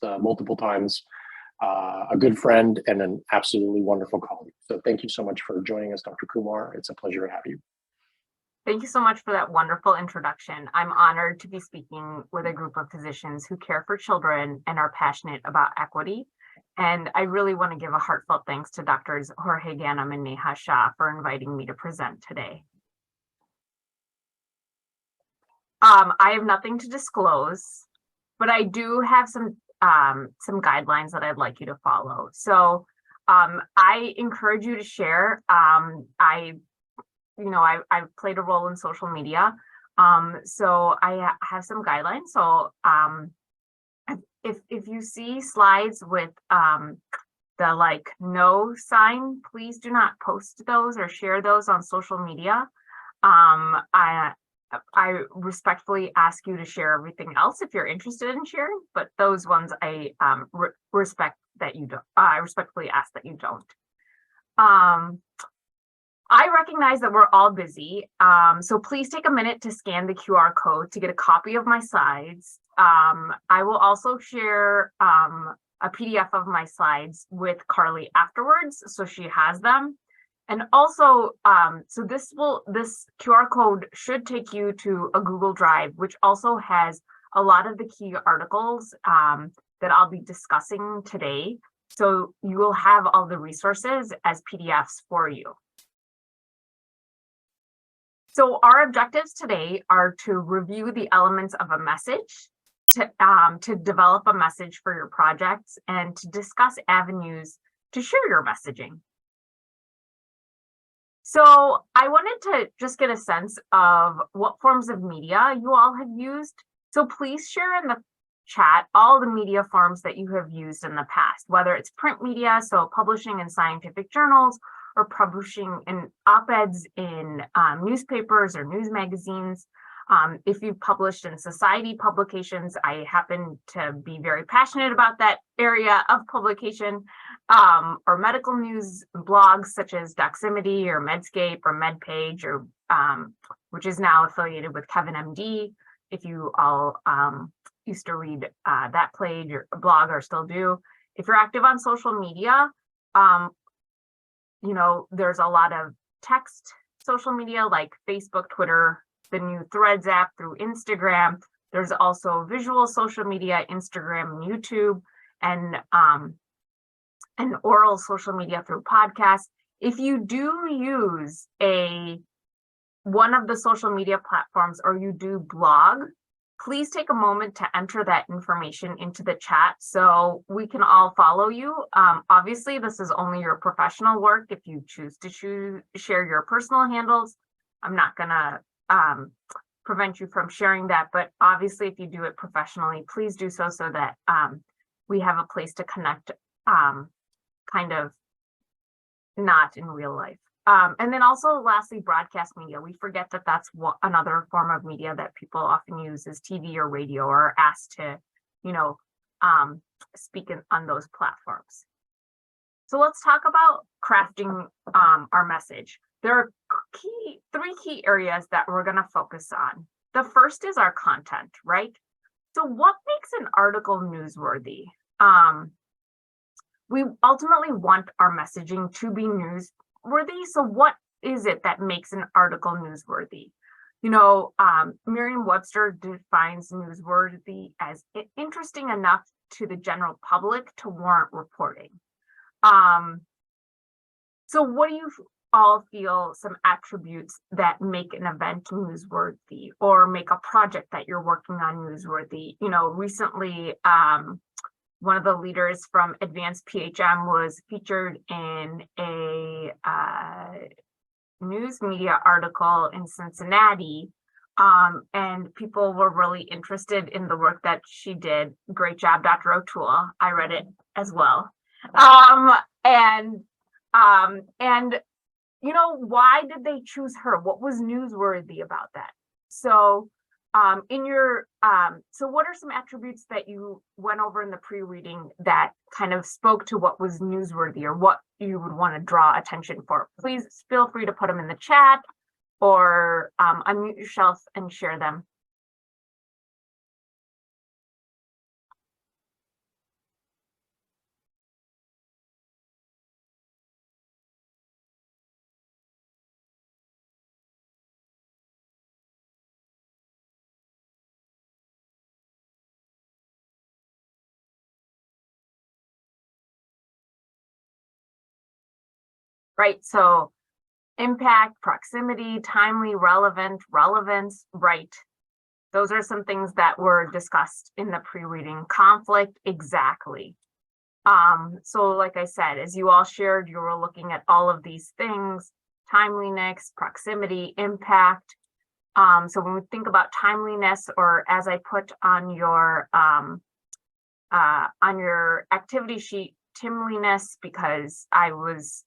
multiple times, a good friend and an absolutely wonderful colleague. So thank you so much for joining us, Dr. Kumar. It's a pleasure to have you. Thank you so much for that wonderful introduction. I'm honored to be speaking with a group of physicians who care for children and are passionate about equity. And I really want to give a heartfelt thanks to Drs. Jorge Ganem and Neha Shah for inviting me to present today. I have nothing to disclose, but I do have some guidelines that I'd like you to follow. So I encourage you to share. I've played a role in social media. So I have some guidelines. So if you see slides with the like no sign, please do not post those or share those on social media. I respectfully ask you to share everything else if you're interested in sharing, but those ones I respectfully ask that you don't. I recognize that we're all busy, so please take a minute to scan the QR code to get a copy of my slides. I will also share a PDF of my slides with Carly afterwards, so she has them. And also, so this QR code should take you to a Google Drive, which also has a lot of the key articles that I'll be discussing today. So you will have all the resources as PDFs for you. So our objectives today are to review the elements of a message, to develop a message for your projects, and to discuss avenues to share your messaging. So I wanted to just get a sense of what forms of media you all have used. So please share in the chat all the media forms that you have used in the past, whether it's print media, so publishing in scientific journals, or publishing in op-eds in newspapers or news magazines. If you've published in society publications, I happen to be very passionate about that area of publication, or medical news blogs such as Doximity or Medscape or MedPage, or which is now affiliated with Kevin MD. If you all used to read that page or blog or still do. If you're active on social media, there's a lot of text social media like Facebook, Twitter, the new Threads app through Instagram. There's also visual social media, Instagram, and YouTube, and oral social media through podcasts. If you do use one of the social media platforms or you do blog, please take a moment to enter that information into the chat so we can all follow you. Obviously, this is only your professional work. If you choose to share your personal handles, I'm not gonna prevent you from sharing that, but obviously if you do it professionally, please do so that we have a place to connect, kind of not in real life. And then also lastly, broadcast media. We forget that that's another form of media that people often use is TV or radio, or are asked to, speak on those platforms. So let's talk about crafting our message. There are three key areas that we're going to focus on. The first is our content, right? So what makes an article newsworthy? We ultimately want our messaging to be newsworthy. So what is it that makes an article newsworthy? Merriam-Webster defines newsworthy as interesting enough to the general public to warrant reporting. So what do you all feel some attributes that make an event newsworthy or make a project that you're working on newsworthy? Recently, one of the leaders from Advanced FHM was featured in a news media article in Cincinnati, and people were really interested in the work that she did. Great job, Dr. O'Toole. I read it as well. Why did they choose her? What was newsworthy about that? So so what are some attributes that you went over in the pre-reading that kind of spoke to what was newsworthy or what you would want to draw attention for? Please feel free to put them in the chat or unmute yourself and share them. right? So impact, proximity, timely, relevant, relevance, right. Those are some things that were discussed in the pre-reading. Conflict, exactly. So like I said, as you all shared, you were looking at all of these things: timeliness, proximity, impact. So when we think about timeliness, or as I put on your activity sheet, timeliness, because I was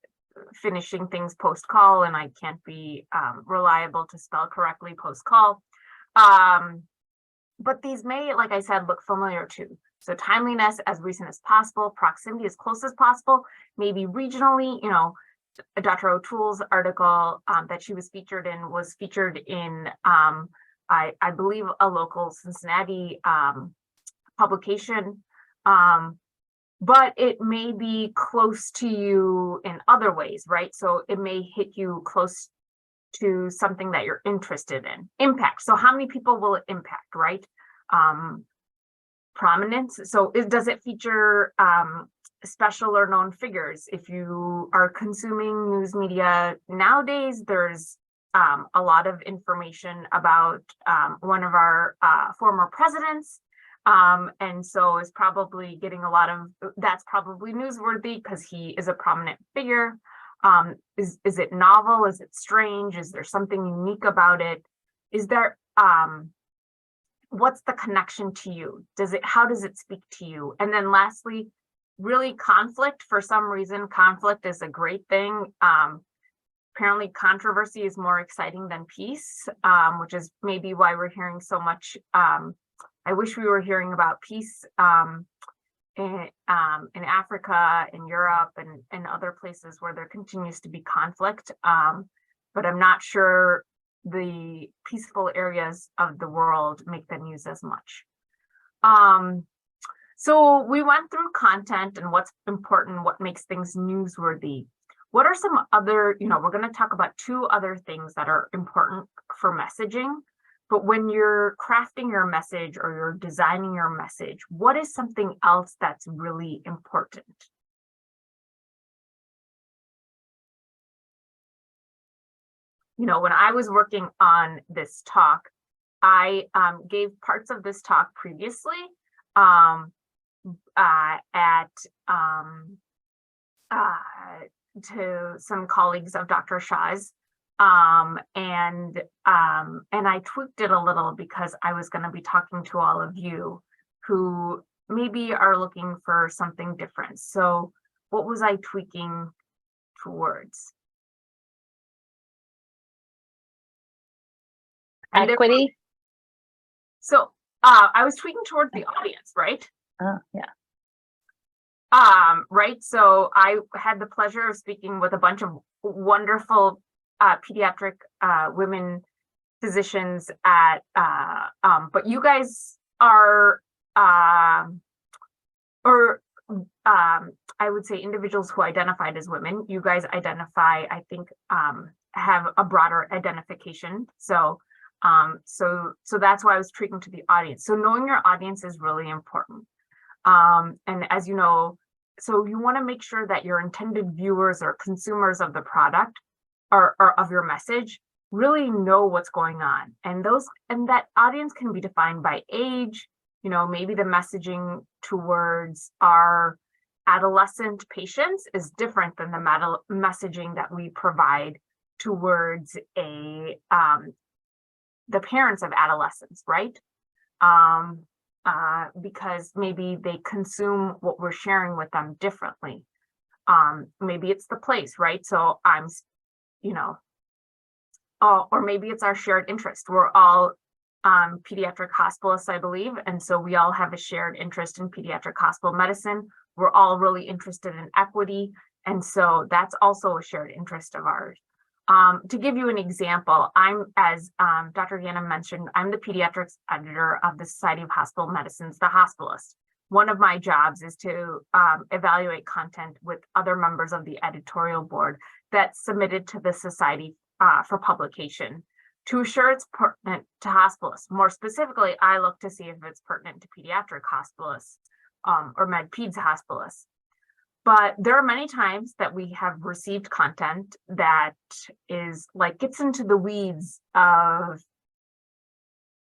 finishing things post-call and I can't be reliable to spell correctly post-call. But these may, like I said, look familiar too. So timeliness, as recent as possible; proximity, as close as possible; maybe regionally. You know, Dr. O'Toole's article that she was featured in was featured in, I believe, a local Cincinnati publication. But it may be close to you in other ways, right? So it may hit you close to something that you're interested in. Impact. So how many people will it impact, right? Prominence. So does it feature special or known figures? If you are consuming news media nowadays, there's a lot of information about one of our former presidents. And so is probably getting a lot of, that's probably newsworthy because he is a prominent figure. Is it novel? Is it strange? Is there something unique about it? Is there, what's the connection to you? How does it speak to you? And then lastly, really conflict. For some reason, conflict is a great thing. Apparently controversy is more exciting than peace, which is maybe why we're hearing so much. I wish we were hearing about peace in Africa, in Europe, and other places where there continues to be conflict. But I'm not sure the peaceful areas of the world make the news as much. So we went through content and what's important, what makes things newsworthy. What are some other, we're going to talk about two other things that are important for messaging. But when you're crafting your message or you're designing your message, what is something else that's really important? When I was working on this talk, I gave parts of this talk previously to some colleagues of Dr. Shah's. And I tweaked it a little because I was going to be talking to all of you who maybe are looking for something different. So what was I tweaking towards? Equity. So I was tweaking towards the audience, right? Oh, yeah. Right. So I had the pleasure of speaking with a bunch of wonderful pediatric women physicians at, but you guys are, I would say individuals who identified as women. You guys identify, I think, have a broader identification. So that's why I was tweaking to the audience. So knowing your audience is really important. And as you know, so you want to make sure that your intended viewers or consumers of the product or of your message really know what's going on. And that audience can be defined by age. Maybe the messaging towards our adolescent patients is different than the messaging that we provide towards the parents of adolescents, right? Because maybe they consume what we're sharing with them differently. Maybe it's the place, right? So or maybe it's our shared interest. We're all pediatric hospitalists, I believe, and so we all have a shared interest in pediatric hospital medicine. We're all really interested in equity, and so that's also a shared interest of ours. To give you an example, as Dr. Yanna mentioned, I'm the pediatrics editor of the Society of Hospital Medicine's The Hospitalist. One of my jobs is to evaluate content with other members of the editorial board that's submitted to the society for publication to assure it's pertinent to hospitalists. More specifically, I look to see if it's pertinent to pediatric hospitalists or med peds hospitalists. But there are many times that we have received content that is like gets into the weeds of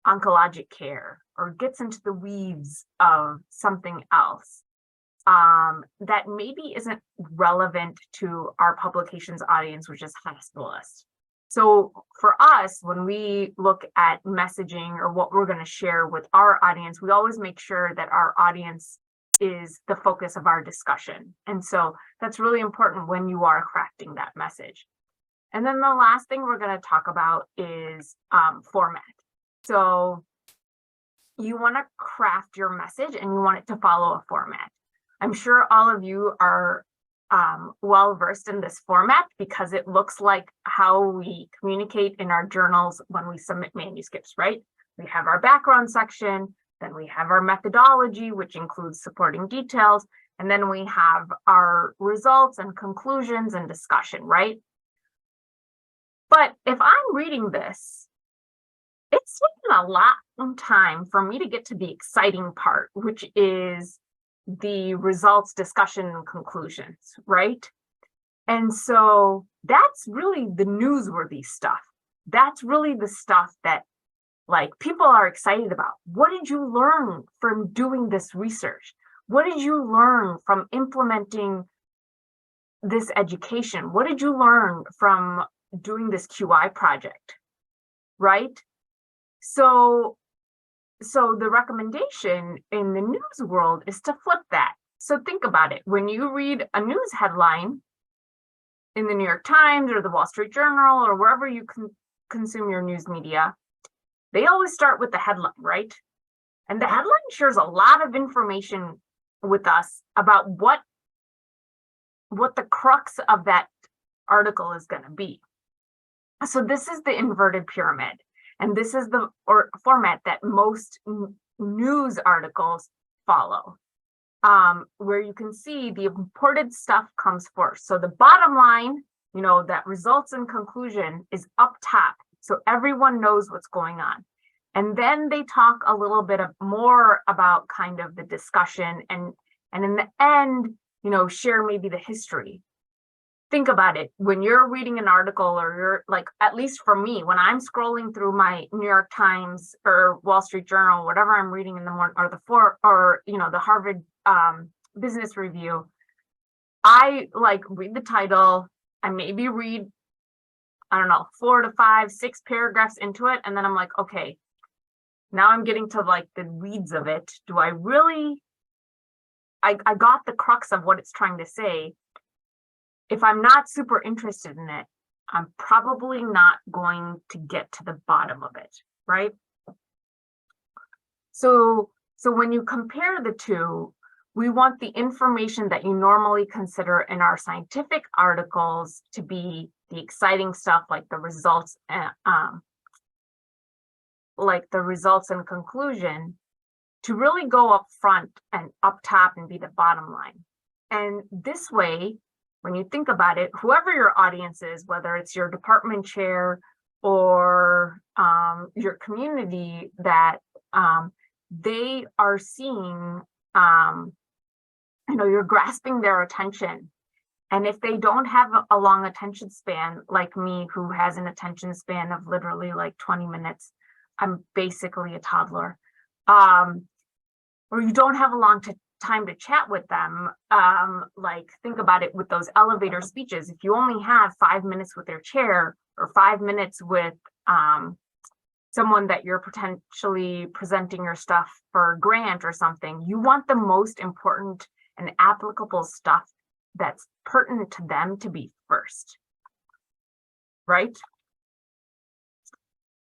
oncologic care or gets into the weeds of something else that maybe isn't relevant to our publication's audience, which is hospitalists. So for us, when we look at messaging or what we're going to share with our audience, we always make sure that our audience is the focus of our discussion. And so that's really important when you are crafting that message. And then the last thing we're going to talk about is format. So you want to craft your message and you want it to follow a format. I'm sure all of you are well versed in this format because it looks like how we communicate in our journals when we submit manuscripts, right? We have our background section, then we have our methodology, which includes supporting details, and then we have our results and conclusions and discussion, right? But if I'm reading this, it's taken a lot of time for me to get to the exciting part, which is the results, discussion, and conclusions, right? And so that's really the newsworthy stuff. That's really the stuff that like people are excited about. What did you learn from doing this research? What did you learn from implementing this education? What did you learn from doing this QI project, right? So the recommendation in the news world is to flip that. So think about it. When you read a news headline in the New York Times or the Wall Street Journal or wherever you consume your news media, they always start with the headline, right? And the headline shares a lot of information with us about what the crux of that article is going to be. So this is the inverted pyramid. And this is the format that most news articles follow, where you can see the important stuff comes first. So the bottom line, that results and conclusion is up top. So everyone knows what's going on. And then they talk a little bit more about kind of the discussion and in the end, share maybe the history. Think about it. When you're reading an article or you're like, at least for me, when I'm scrolling through my New York Times or Wall Street Journal, whatever I'm reading in the morning or the Harvard Business Review, I like read the title. I maybe read, I don't know, 4 to 5, 6 paragraphs into it. And then I'm like, okay, now I'm getting to like the weeds of it. Do I really, I got the crux of what it's trying to say. If I'm not super interested in it, I'm probably not going to get to the bottom of it, right? So when you compare the two, we want the information that you normally consider in our scientific articles to be the exciting stuff like the results and conclusion to really go up front and up top and be the bottom line. And this way, when you think about it, whoever your audience is, whether it's your department chair or your community, that they are seeing, you're grasping their attention. And if they don't have a long attention span, like me, who has an attention span of literally like 20 minutes, I'm basically a toddler, or you don't have a long time to chat with them, like think about it with those elevator speeches. If you only have 5 minutes with their chair or 5 minutes with someone that you're potentially presenting your stuff for a grant or something, you want the most important and applicable stuff that's pertinent to them to be first, right?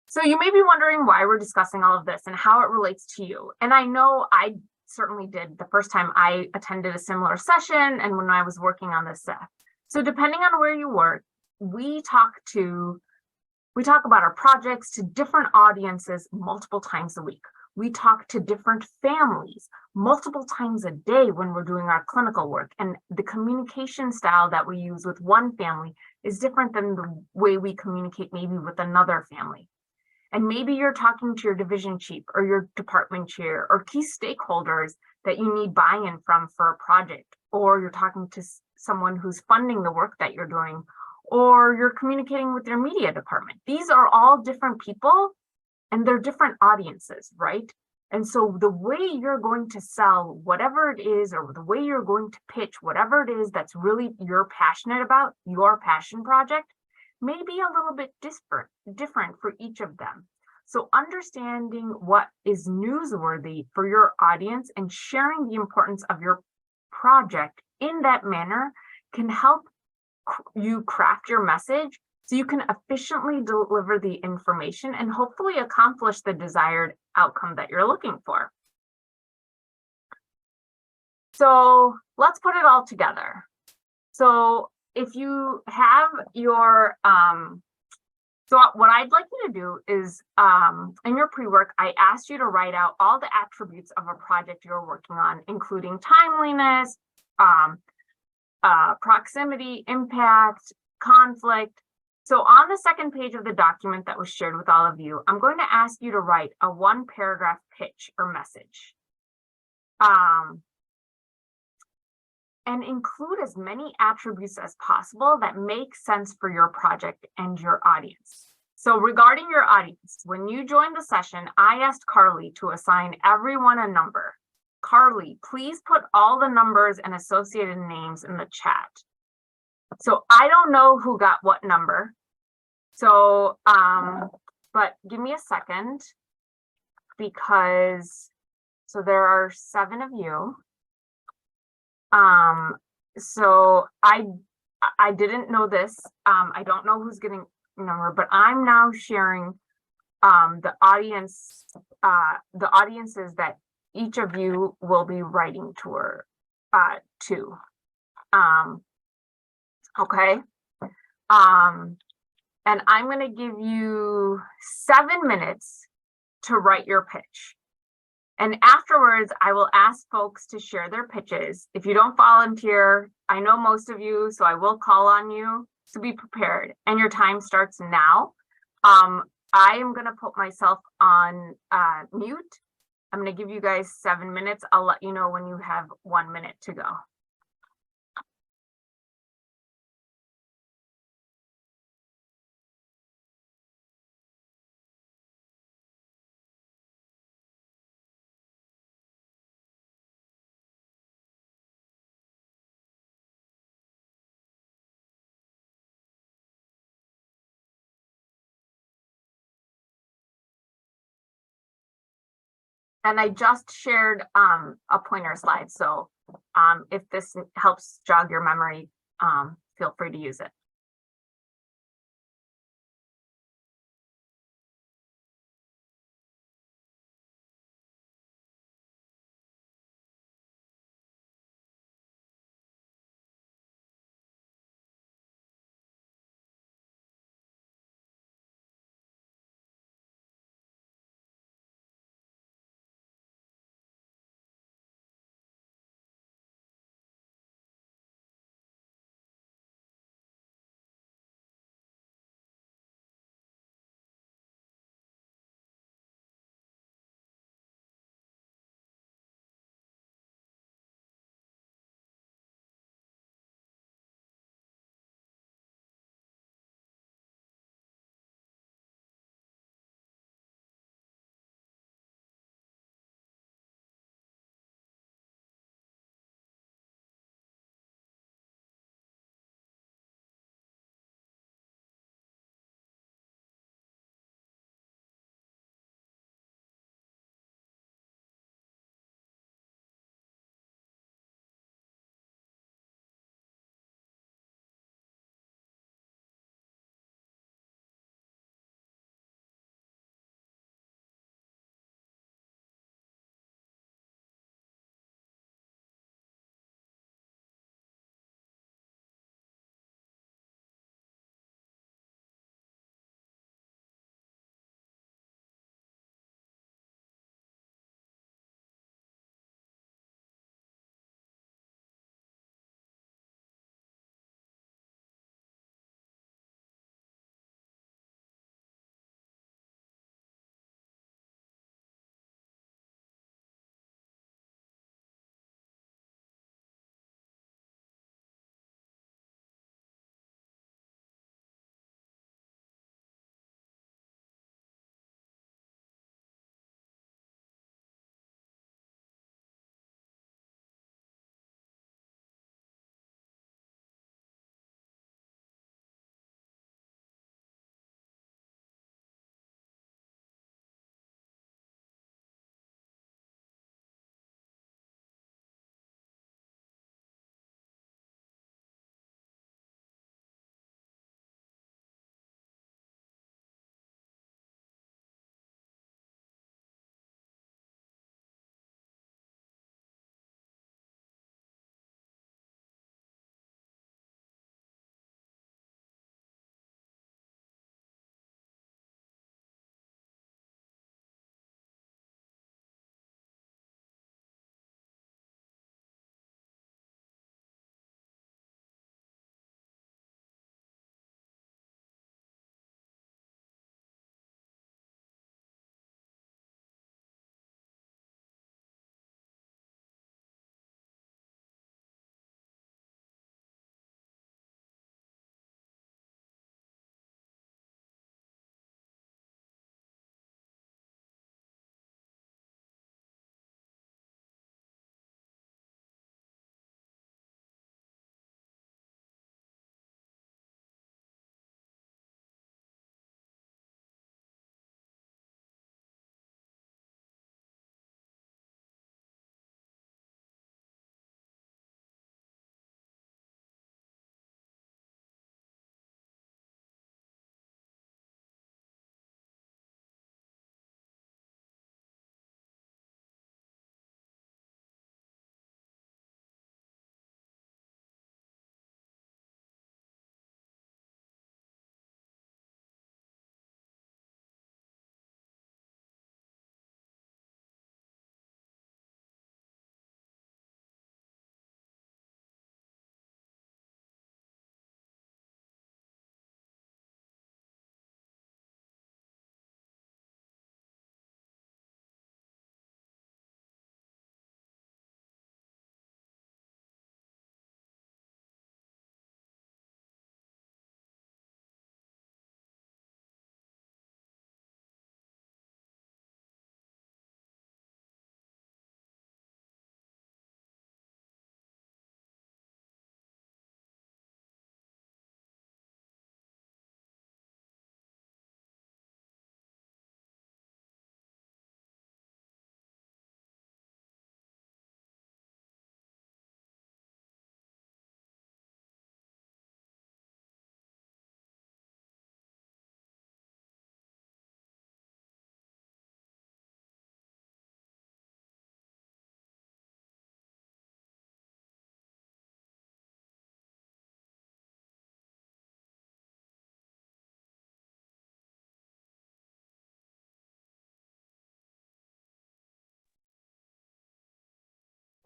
So you may be wondering why we're discussing all of this and how it relates to you. And I know I certainly did the first time I attended a similar session and when I was working on this stuff. So depending on where you work, we talk about our projects to different audiences multiple times a week. We talk to different families multiple times a day when we're doing our clinical work. And the communication style that we use with one family is different than the way we communicate maybe with another family. And maybe you're talking to your division chief or your department chair or key stakeholders that you need buy-in from for a project, or you're talking to someone who's funding the work that you're doing, or you're communicating with your media department. These are all different people and they're different audiences, right? And so the way you're going to sell whatever it is, or the way you're going to pitch whatever it is that's really you're passionate about, your passion project, may be a little bit different for each of them. So understanding what is newsworthy for your audience and sharing the importance of your project in that manner can help you craft your message so you can efficiently deliver the information and hopefully accomplish the desired outcome that you're looking for. So let's put it all together. So if you have your, so what I'd like you to do is, in your pre-work, I asked you to write out all the attributes of a project you're working on, including timeliness, proximity, impact, conflict. So on the second page of the document that was shared with all of you, I'm going to ask you to write a 1-paragraph pitch or message. And include as many attributes as possible that make sense for your project and your audience. So regarding your audience, when you joined the session, I asked Carly to assign everyone a number. Carly, please put all the numbers and associated names in the chat. So I don't know who got what number. So, but give me a second, because, so there are 7 of you. So I didn't know this. I don't know who's getting a number, but I'm now sharing the audiences that each of you will be writing to. Okay. And I'm going to give you 7 minutes to write your pitch. And afterwards, I will ask folks to share their pitches. If you don't volunteer, I know most of you, so I will call on you to be prepared. And your time starts now. I am going to put myself on mute. I'm going to give you guys 7 minutes. I'll let you know when you have 1 minute to go. And I just shared a pointer slide. So if this helps jog your memory, feel free to use it.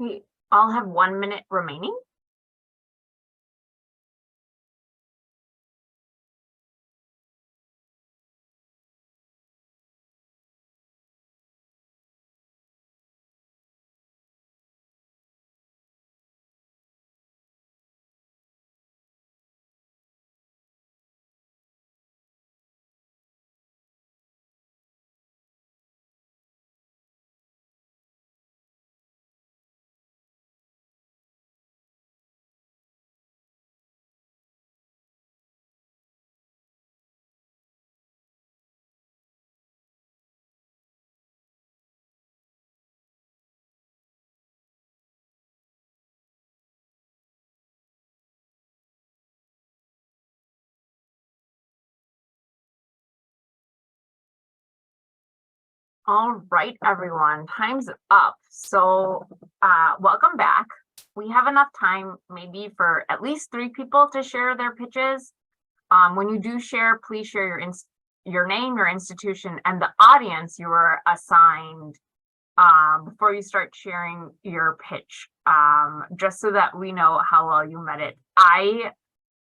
We all have 1 minute remaining. All right, everyone, time's up. So welcome back. We have enough time maybe for at least 3 people to share their pitches. When you do share, please share your name, your institution, and the audience you were assigned before you start sharing your pitch, just so that we know how well you met it.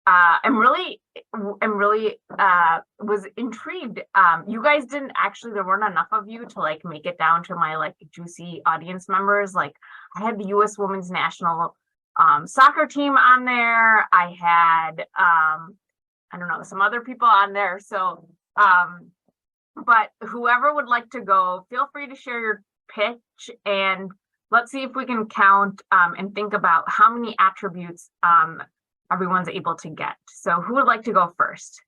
I'm really was intrigued. You guys didn't actually, there weren't enough of you to like make it down to my like juicy audience members. Like I had the US Women's National soccer team on there. I had I don't know, some other people on there. So but whoever would like to go, feel free to share your pitch, and let's see if we can count and think about how many attributes everyone's able to get. So who would like to go first?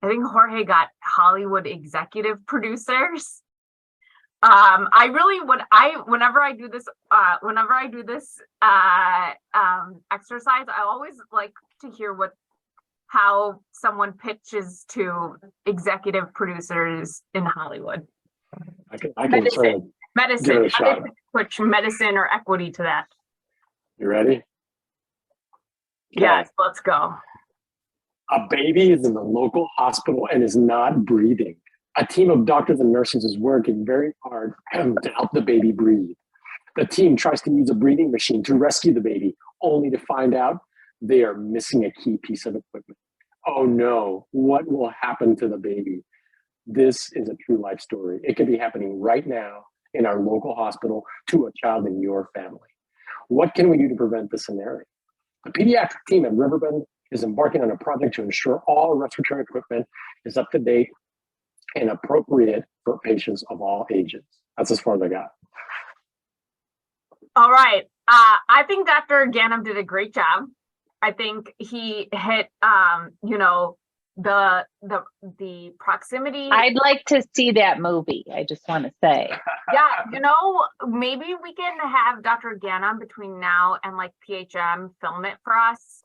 I think Jorge got Hollywood executive producers. I really would, whenever I do this exercise, I always like to hear how someone pitches to executive producers in Hollywood. I can sort of Medicine. give it a shot. Put medicine or equity to that. You ready? Yes, let's go. A baby is in the local hospital and is not breathing. A team of doctors and nurses is working very hard to help the baby breathe. The team tries to use a breathing machine to rescue the baby, only to find out they are missing a key piece of equipment. Oh no, what will happen to the baby? This is a true life story. It could be happening right now in our local hospital to a child in your family. What can we do to prevent this scenario? The pediatric team at Riverbend is embarking on a project to ensure all respiratory equipment is up to date and appropriate for patients of all ages. That's as far as I got. All right. I think Dr. Ganem did a great job. I think he hit, the proximity. I'd like to see that movie. I just want to say. Yeah, maybe we can have Dr. Ganem between now and like PHM film it for us,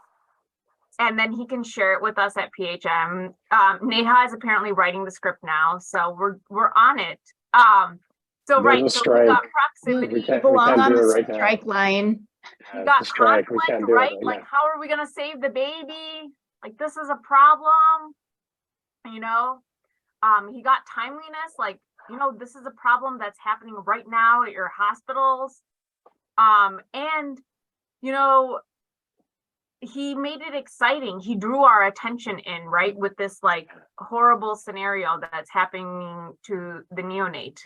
and then he can share it with us at PHM. Neha is apparently writing the script now, so we're on it. So There's right, a so strike. we got proximity. We can't belong on do it the right now. strike line. Yeah, We got it's a strike. We conflict, can't do it right? right Like, now. how are we gonna save the baby? Like, this is a problem. He got timeliness. Like, this is a problem that's happening right now at your hospitals. And he made it exciting. He drew our attention in, right, with this like horrible scenario that's happening to the neonate.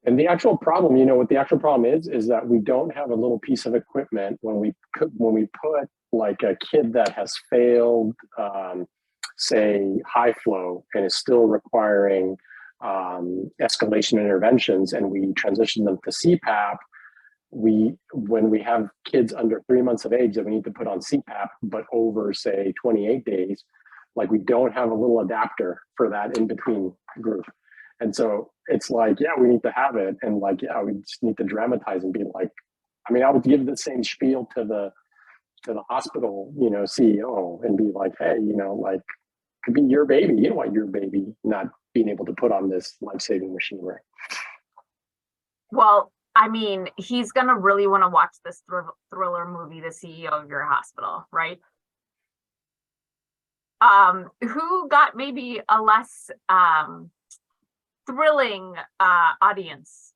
And the actual problem, what the actual problem is that we don't have a little piece of equipment when we put like a kid that has failed, say, high flow and is still requiring escalation interventions, and we transition them to CPAP. When we have kids under 3 months of age that we need to put on CPAP, but over say 28 days, like we don't have a little adapter for that in between group. And so it's like, yeah, we need to have it. And like, yeah, we just need to dramatize and be like, I would give the same spiel to the hospital, CEO and be like, hey, like, could be your baby. You don't want your baby not being able to put on this life-saving machinery. Well, he's going to really want to watch this thriller movie, The CEO of Your Hospital, right? Who got maybe a less thrilling audience?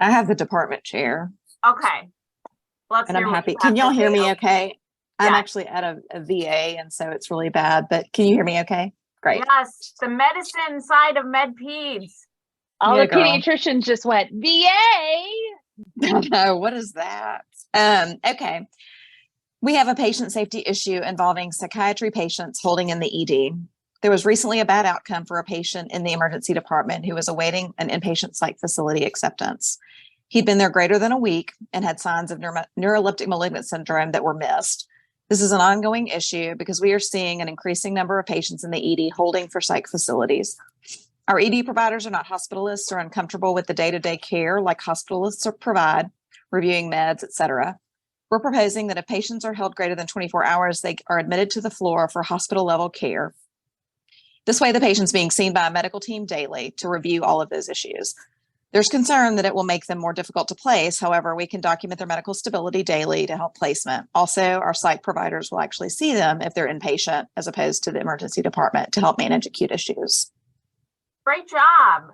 I have the department chair, Okay. Let's and I'm hear what happy. you Can have y'all to hear say. me okay? I'm Yeah. actually at a VA, and so it's really bad, but can you hear me okay? Great. Yes, the medicine side of med-peds. All Yeah, the girl. pediatricians just went, VA. What is that? Okay. We have a patient safety issue involving psychiatry patients holding in the ED. There was recently a bad outcome for a patient in the emergency department who was awaiting an inpatient psych facility acceptance. He'd been there greater than a week and had signs of neuroleptic malignant syndrome that were missed. This is an ongoing issue because we are seeing an increasing number of patients in the ED holding for psych facilities. Our ED providers are not hospitalists or uncomfortable with the day-to-day care like hospitalists provide, reviewing meds, etc. We're proposing that if patients are held greater than 24 hours, they are admitted to the floor for hospital-level care. This way, the patient's being seen by a medical team daily to review all of those issues. There's concern that it will make them more difficult to place. However, we can document their medical stability daily to help placement. Also, our psych providers will actually see them if they're inpatient as opposed to the emergency department to help manage acute issues. Great job.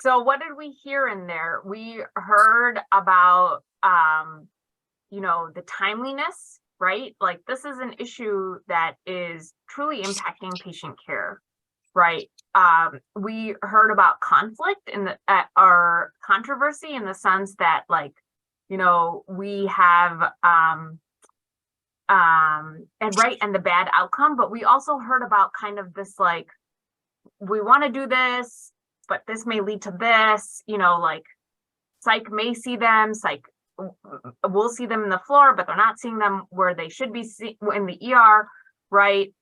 So what did we hear in there? We heard about, you know, the timeliness, right? Like this is an issue that is truly impacting patient care, right? We heard about conflict in the or controversy in the sense that, like, you know, we have and the bad outcome, but we also heard about kind of this, like, we want to do this, but this may lead to this, you know, like psych may see them, psych we'll see them in the floor, but they're not seeing them where they should be in the ER, right?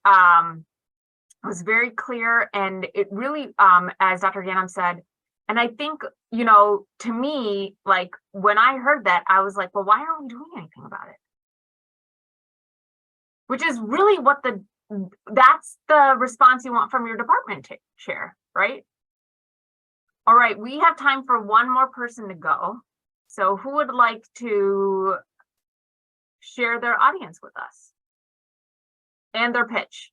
It was very clear, and it really, as Dr. Ganem said, and I think, you know, to me, like when I heard that, I was like, well, why aren't we doing anything about it? Which is really what that's the response you want from your department chair, right? All right, we have time for one more person to go. So who would like to share their audience with us and their pitch?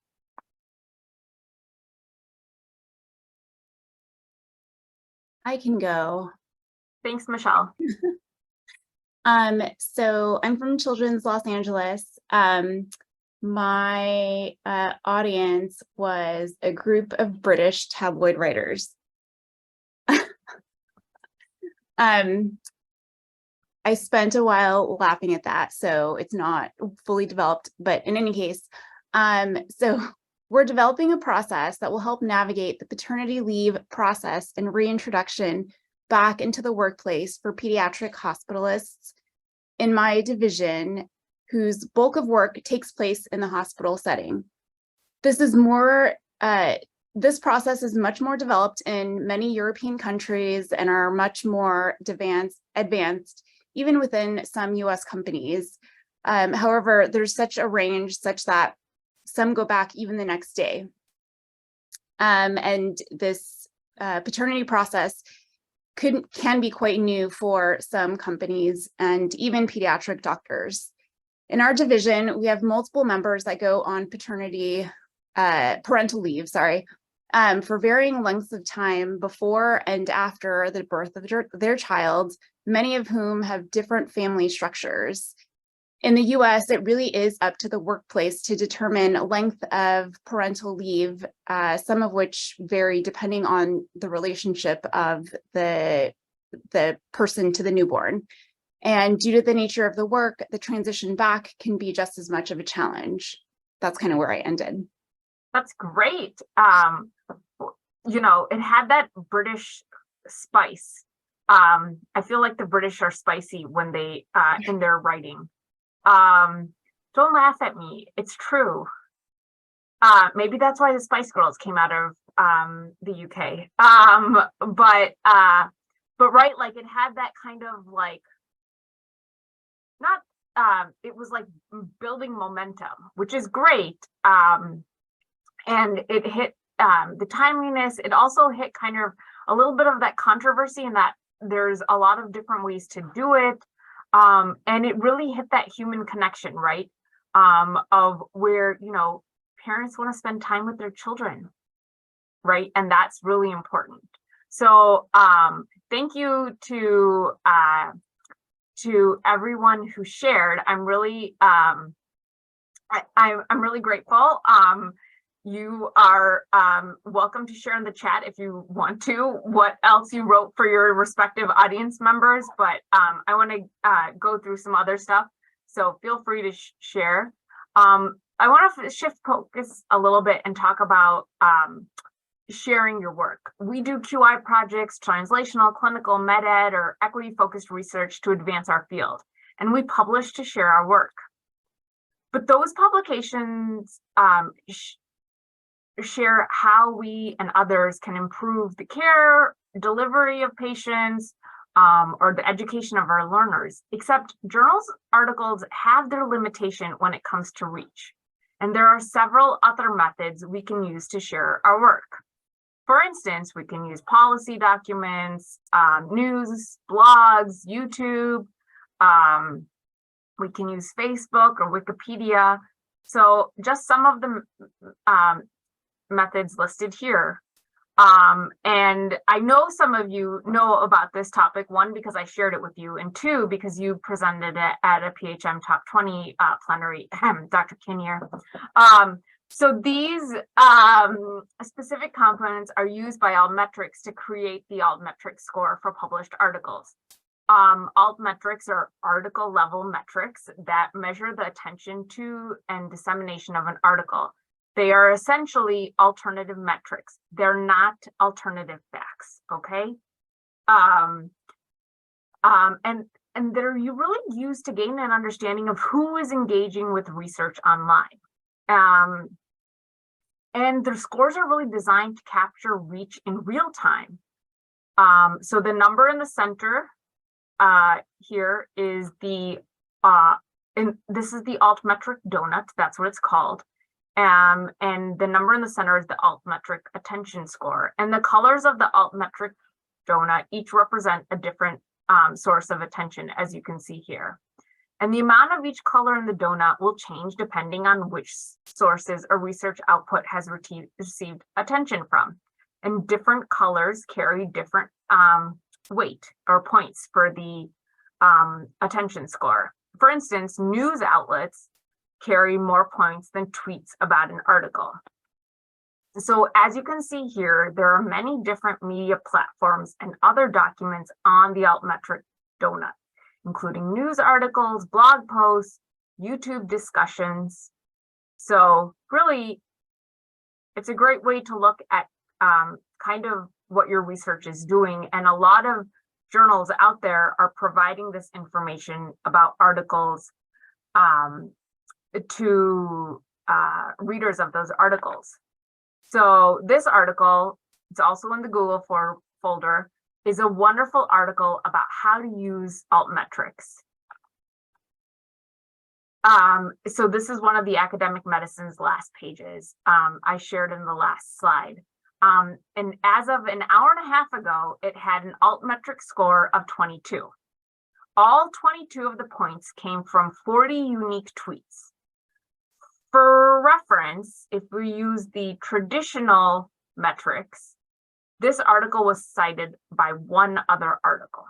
I can go. Thanks, Michelle. So I'm from Children's Los Angeles. My audience was a group of British tabloid writers. I spent a while laughing at that, so it's not fully developed, but in any case, so we're developing a process that will help navigate the paternity leave process and reintroduction back into the workplace for pediatric hospitalists in my division, whose bulk of work takes place in the hospital setting. This process is much more developed in many European countries and are much more advanced, even within some US companies. However, there's such a range such that some go back even the next day. And this paternity process can be quite new for some companies and even pediatric doctors. In our division, we have multiple members that go on parental leave, for varying lengths of time before and after the birth of their child, many of whom have different family structures. In the US, it really is up to the workplace to determine length of parental leave, some of which vary depending on the relationship of the person to the newborn. And due to the nature of the work, the transition back can be just as much of a challenge. That's kind of where I ended. That's great. You know, it had that British spice. I feel like the British are spicy when they in their writing. Don't laugh at me. It's true. Maybe that's why the Spice Girls came out of the UK. But right, like it had that kind of like it was like building momentum, which is great. And it hit the timeliness. It also hit kind of a little bit of that controversy in that there's a lot of different ways to do it. And it really hit that human connection, right? Of where, you know, parents want to spend time with their children, right? And that's really important. So thank you to everyone who shared. I'm really I'm really grateful. You are welcome to share in the chat if you want to what else you wrote for your respective audience members, but I want to go through some other stuff, so feel free to share. I want to shift focus a little bit and talk about sharing your work. We do QI projects, translational, clinical, med ed, or equity focused research to advance our field, and we publish to share our work. But those publications share how we and others can improve the care, delivery of patients, or the education of our learners, except journals articles have their limitation when it comes to reach. And there are several other methods we can use to share our work. For instance, we can use policy documents, news, blogs, YouTube, we can use Facebook or Wikipedia. So just some of the methods listed here. And I know some of you know about this topic, one, because I shared it with you, and two, because you presented it at a PHM Top 20 plenary, Dr. Kinnear. So these specific components are used by Altmetrics to create the Altmetrics score for published articles. Altmetrics are article level metrics that measure the attention to and dissemination of an article. They are essentially alternative metrics. They're not alternative facts, okay? And they're really used to gain an understanding of who is engaging with research online. And their scores are really designed to capture reach in real time. So the number in the center here is the, and this is the altmetric donut, that's what it's called. And the number in the center is the altmetric attention score. And the colors of the altmetric donut each represent a different source of attention, as you can see here. And the amount of each color in the donut will change depending on which sources a research output has received attention from. And different colors carry different weight or points for the attention score. For instance, news outlets carry more points than tweets about an article. So as you can see here, there are many different media platforms and other documents on the altmetric donut, including news articles, blog posts, YouTube discussions. So really, it's a great way to look at kind of what your research is doing. And a lot of journals out there are providing this information about articles to readers of those articles. So this article, it's also in the Google folder, is a wonderful article about how to use altmetrics. So this is one of the academic medicine's last pages I shared in the last slide. And as of an hour and a half ago, it had an altmetric score of 22. All 22 of the points came from 40 unique tweets. For reference, if we use the traditional metrics, this article was cited by one other article.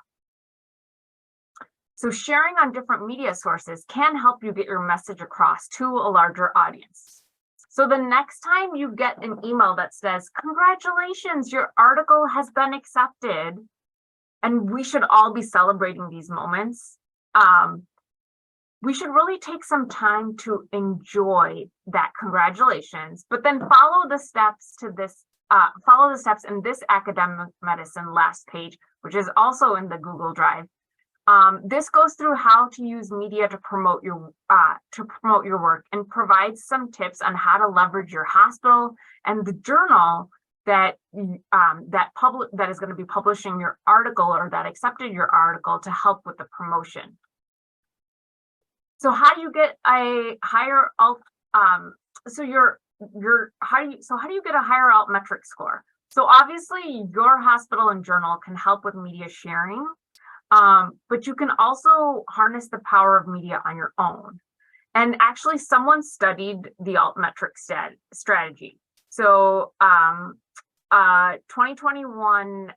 So sharing on different media sources can help you get your message across to a larger audience. So the next time you get an email that says, congratulations, your article has been accepted, and we should all be celebrating these moments, we should really take some time to enjoy that congratulations, but then follow the steps to this, follow the steps in this academic medicine last page, which is also in the Google Drive. This goes through how to use media to promote your work and provides some tips on how to leverage your hospital and the journal that that is going to be publishing your article or that accepted your article to help with the promotion. So how do you get a higher alt? How do you get a higher altmetric score? So obviously your hospital and journal can help with media sharing, but you can also harness the power of media on your own. And actually, someone studied the altmetric strategy. So 2021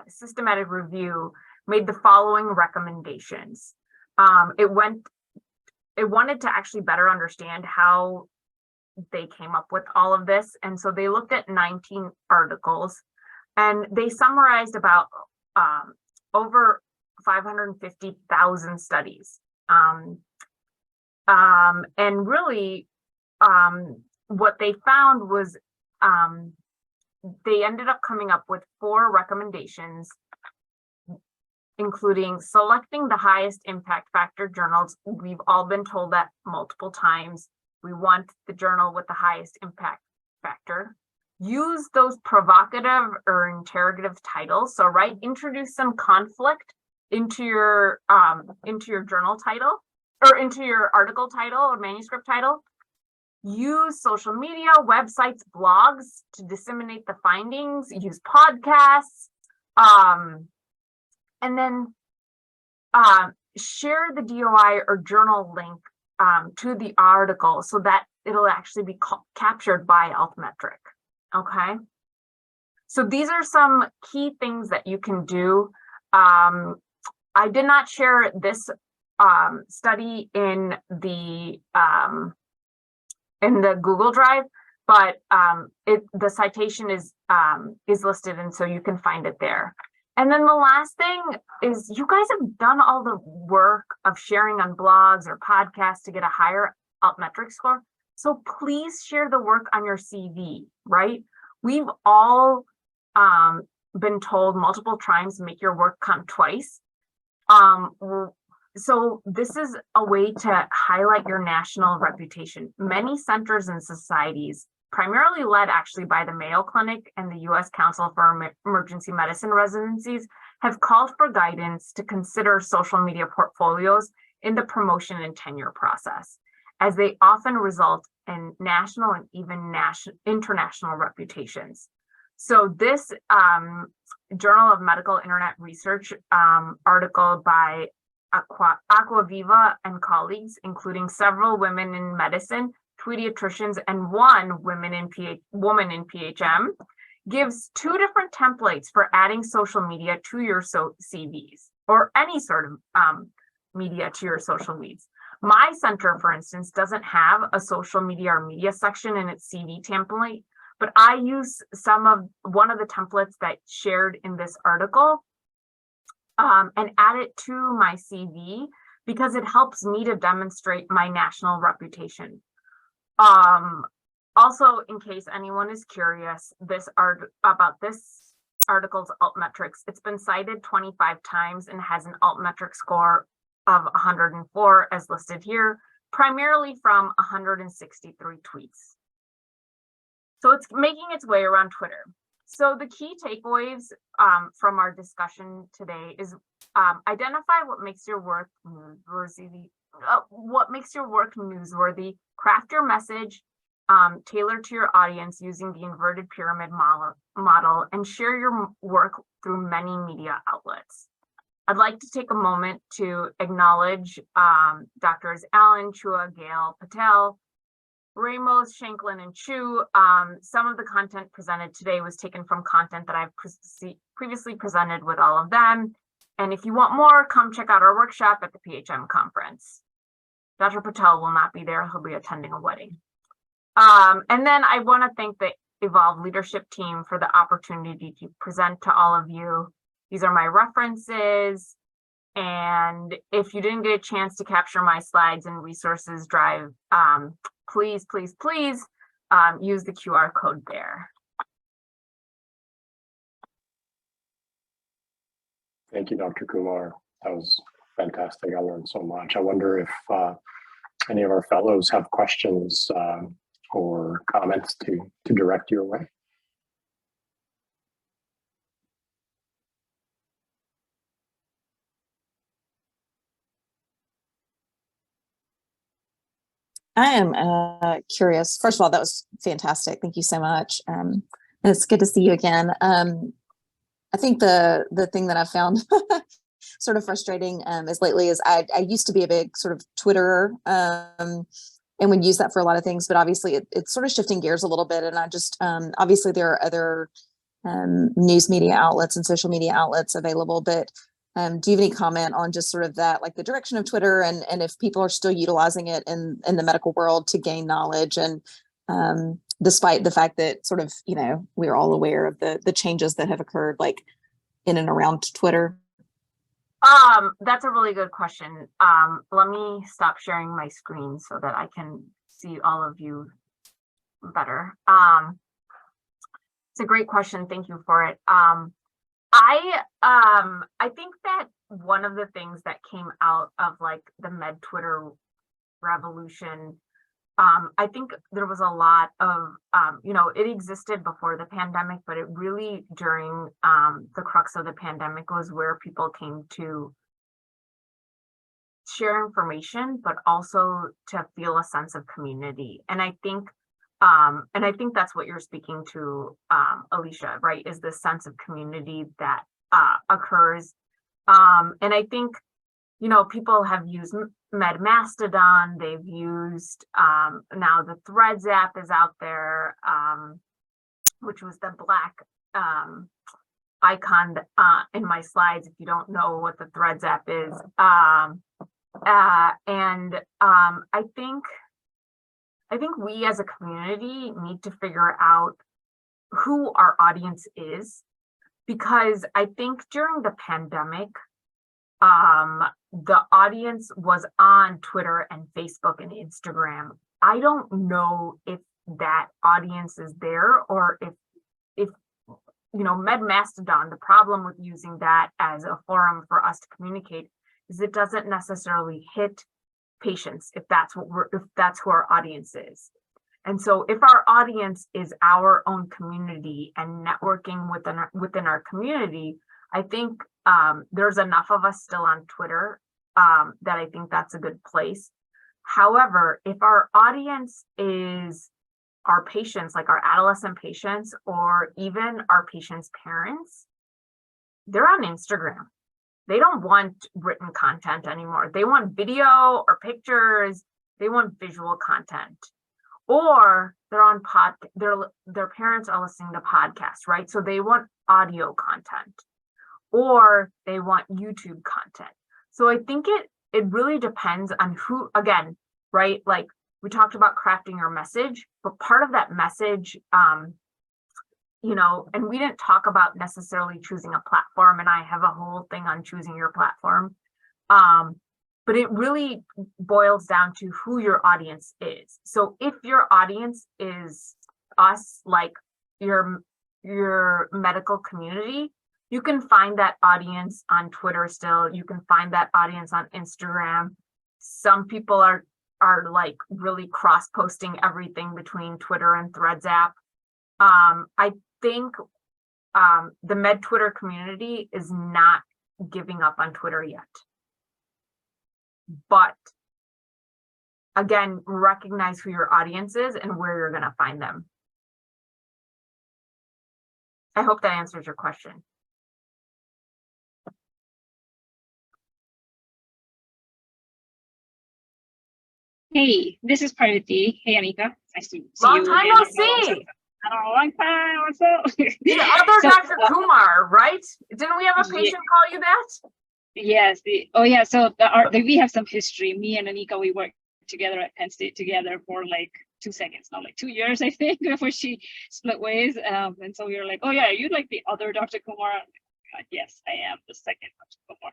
systematic review made the following recommendations. It wanted to actually better understand how they came up with all of this. And so they looked at 19 articles and they summarized about over 550,000 studies. And really, what they found was they ended up coming up with 4 recommendations, including selecting the highest impact factor journals. We've all been told that multiple times. We want the journal with the highest impact factor. Use those provocative or interrogative titles. So, right, introduce some conflict into your journal title or into your article title or manuscript title. Use social media, websites, blogs to disseminate the findings. Use podcasts, and then share the DOI or journal link to the article so that it'll actually be captured by Altmetric. Okay, so these are some key things that you can do. I did not share this study in the Google Drive, but the citation is listed, and so you can find it there. And then the last thing is you guys have done all the work of sharing on blogs or podcasts to get a higher Altmetric score. So please share the work on your CV, right? We've all been told multiple times, make your work count twice. So this is a way to highlight your national reputation. Many centers and societies, primarily led actually by the Mayo Clinic and the U.S. Council for Emergency Medicine Residencies, have called for guidance to consider social media portfolios in the promotion and tenure process, as they often result in national and even international reputations. So this Journal of Medical Internet Research article by Aquaviva and colleagues, including several women in medicine, pediatricians, and one woman in FHM, gives 2 different templates for adding social media to your CVs or any sort of media to your social leads. My center, for instance, doesn't have a social media or media section in its CV template, but I use one of the templates that's shared in this article and add it to my CV because it helps me to demonstrate my national reputation. Also, in case anyone is curious, about this article's Altmetrics, it's been cited 25 times and has an Altmetric score of 104 as listed here, primarily from 163 tweets. So it's making its way around Twitter. So the key takeaways from our discussion today is identify what makes your work newsworthy, craft your message tailored to your audience using the inverted pyramid model, and share your work through many media outlets. I'd like to take a moment to acknowledge Drs. Allen, Chua, Gale, Patel, Ramos, Shanklin, and Chu. Some of the content presented today was taken from content that I've previously presented with all of them. And if you want more, come check out our workshop at the FHM conference. Dr. Patel will not be there. He'll be attending a wedding. And then I want to thank the Evolve leadership team for the opportunity to present to all of you. These are my references. And if you didn't get a chance to capture my slides and resources drive, please use the QR code there. Thank you, Dr. Kumar. That was fantastic. I learned so much. I wonder if any of our fellows have questions or comments to direct your way. I am curious. First of all, that was fantastic. Thank you so much. It's good to see you again. I think the thing that I found sort of frustrating is I used to be a big sort of Twitterer and would use that for a lot of things, but obviously it's sort of shifting gears a little bit. And I just, obviously there are other news media outlets and social media outlets available. But do you have any comment on just sort of that, like the direction of Twitter, and if people are still utilizing it in the medical world to gain knowledge, and despite the fact that sort of, you know, we're all aware of the changes that have occurred like in and around Twitter? That's a really good question. Let me stop sharing my screen so that I can see all of you better. It's a great question. Thank you for it. I think that one of the things that came out of like the med Twitter revolution, I think there was a lot of, you know, it existed before the pandemic, but it really during the crux of the pandemic was where people came to share information, but also to feel a sense of community. And I think that's what you're speaking to, Alicia, right? Is this sense of community that occurs. And I think, you know, people have used Mastodon, they've used, now the Threads app is out there, which was the black icon in my slides, if you don't know what the Threads app is. I think we as a community need to figure out who our audience is, because I think during the pandemic, the audience was on Twitter and Facebook and Instagram. I don't know if that audience is there, or if you know, Mastodon, the problem with using that as a forum for us to communicate is it doesn't necessarily hit patients if that's who our audience is. And so if our audience is our own community and networking within our community, I think there's enough of us still on Twitter that I think that's a good place. However, if our audience is our patients, like our adolescent patients, or even our patients' parents, they're on Instagram. They don't want written content anymore. They want video or pictures. They want visual content. Or they're on their parents are listening to podcasts, right? So they want audio content, or they want YouTube content. So I think it really depends on who, again, right? Like we talked about crafting your message, but part of that message, you know, and we didn't talk about necessarily choosing a platform, and I have a whole thing on choosing your platform. But it really boils down to who your audience is. So if your audience is us, like your medical community, you can find that audience on Twitter still. You can find that audience on Instagram. Some people are like really cross-posting everything between Twitter and Threads app. I think the med Twitter community is not giving up on Twitter yet. But again, recognize who your audience is and where you're going to find them. I hope that answers your question. Hey, this is Parvati. Hey, Anika. Nice to see Long you time again. no see. Long time. What's up? The other So, Dr. Kumar, right? Didn't we have a patient call you that? yes. So we have some history. Me and Anika, we worked together at Penn State together for like 2 seconds, not like 2 years, I think, before she split ways. And so we were like, oh yeah, you like the other Dr. Kumar? Yes, I am the second Dr. Kumar.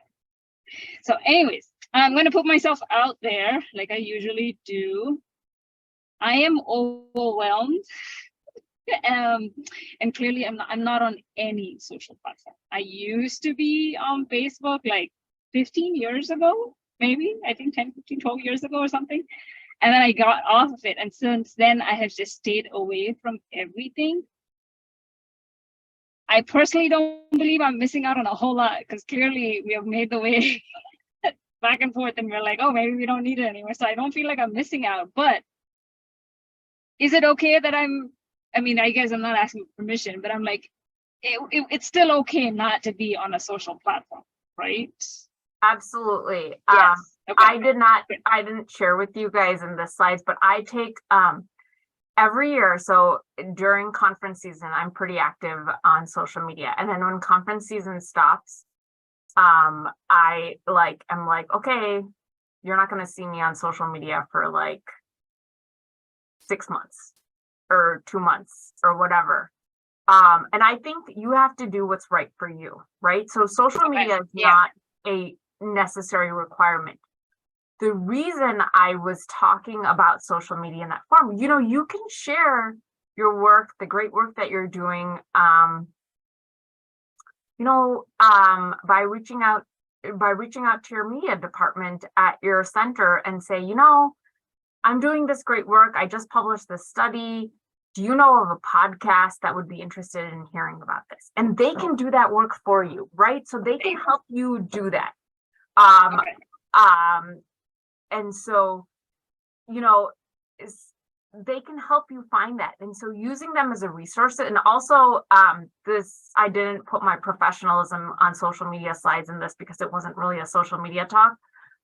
So anyways, I'm going to put myself out there like I usually do. I am overwhelmed. And clearly I'm not on any social platform. I used to be on Facebook like 15 years ago, maybe, I think 10, 15, 12 years ago or something. And then I got off of it. And since then I have just stayed away from everything. I personally don't believe I'm missing out on a whole lot, because clearly we have made the way back and forth and we're like, oh, maybe we don't need it anymore. So I don't feel like I'm missing out. But is it okay that I mean, I guess I'm not asking permission, but I'm like, it's still okay not to be on a social platform, right? Absolutely. Yes. Okay. I didn't share with you guys in the slides, but I take every year, so during conference season, I'm pretty active on social media. And then when conference season stops, I'm like, okay, you're not going to see me on social media for like 6 months or 2 months or whatever. And I think you have to do what's right for you, right? So social media is not a necessary requirement. The reason I was talking about social media in that form, you can share your work, the great work that you're doing, by reaching out to your media department at your center and say, I'm doing this great work. I just published this study. Do you know of a podcast that would be interested in hearing about this? And they can do that work for you, right? So they can help you do that. And so, they can help you find that. And so using them as a resource, and also I didn't put my professionalism on social media slides in this because it wasn't really a social media talk,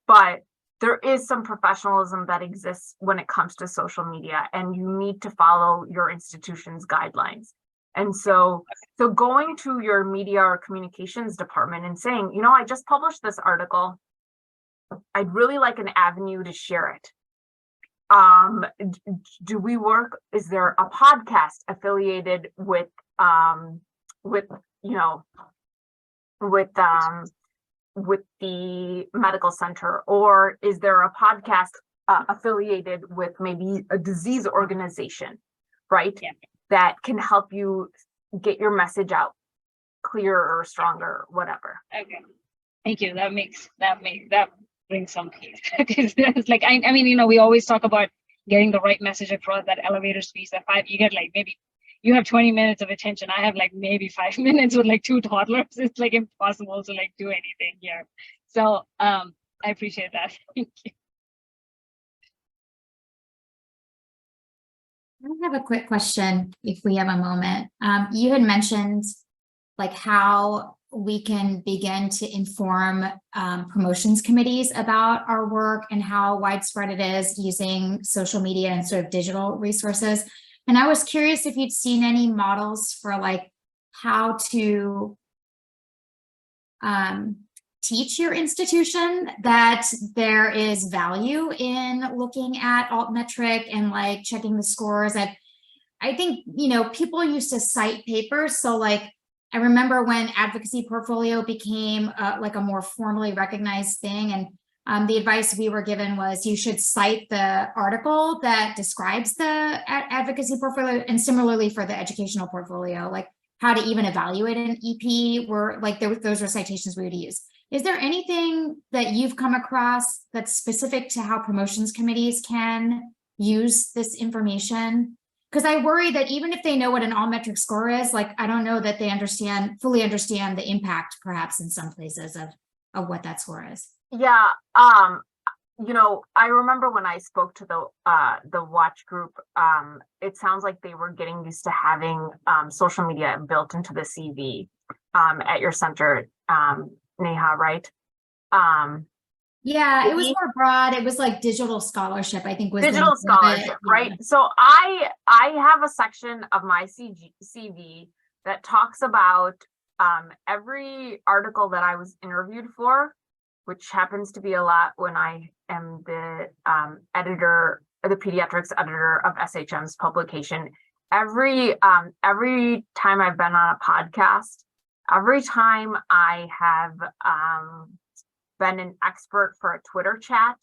but there is some professionalism that exists when it comes to social media, and you need to follow your institution's guidelines. And so going to your media or communications department and saying, I just published this article. I'd really like an avenue to share it. Do we work? Is there a podcast affiliated with the medical center, or is there a podcast affiliated with maybe a disease organization, right? Yeah. That can help you get your message out clearer or stronger, whatever. Okay, thank you. That brings some peace. It's like I mean, we always talk about getting the right message across, that elevator speech, that 5. You get like maybe you have 20 minutes of attention. I have like maybe 5 minutes with like 2 toddlers. It's like impossible to like do anything here. So I appreciate that. Thank you. I have a quick question, if we have a moment. You had mentioned like how we can begin to inform promotions committees about our work and how widespread it is using social media and sort of digital resources. And I was curious if you'd seen any models for like how to teach your institution that there is value in looking at altmetric and like checking the scores. I think, people used to cite papers. So like, I remember when advocacy portfolio became like a more formally recognized thing, and the advice we were given was you should cite the article that describes the advocacy portfolio, and similarly for the educational portfolio, like how to even evaluate an EP, were like those were citations we would use. Is there anything that you've come across that's specific to how promotions committees can use this information? Because I worry that even if they know what an all-metric score is, like, I don't know that they fully understand the impact, perhaps in some places, of what that score is. Yeah, I remember when I spoke to the watch group, it sounds like they were getting used to having social media built into the CV at your center, Neha, right? Yeah, it was more broad. It was like digital scholarship, I think, was digital scholarship, right? Yeah. So I have a section of my CV that talks about every article that I was interviewed for, which happens to be a lot when I am the editor, the pediatrics editor of FHM's publication. Every time I've been on a podcast, every time I have been an expert for a Twitter chat,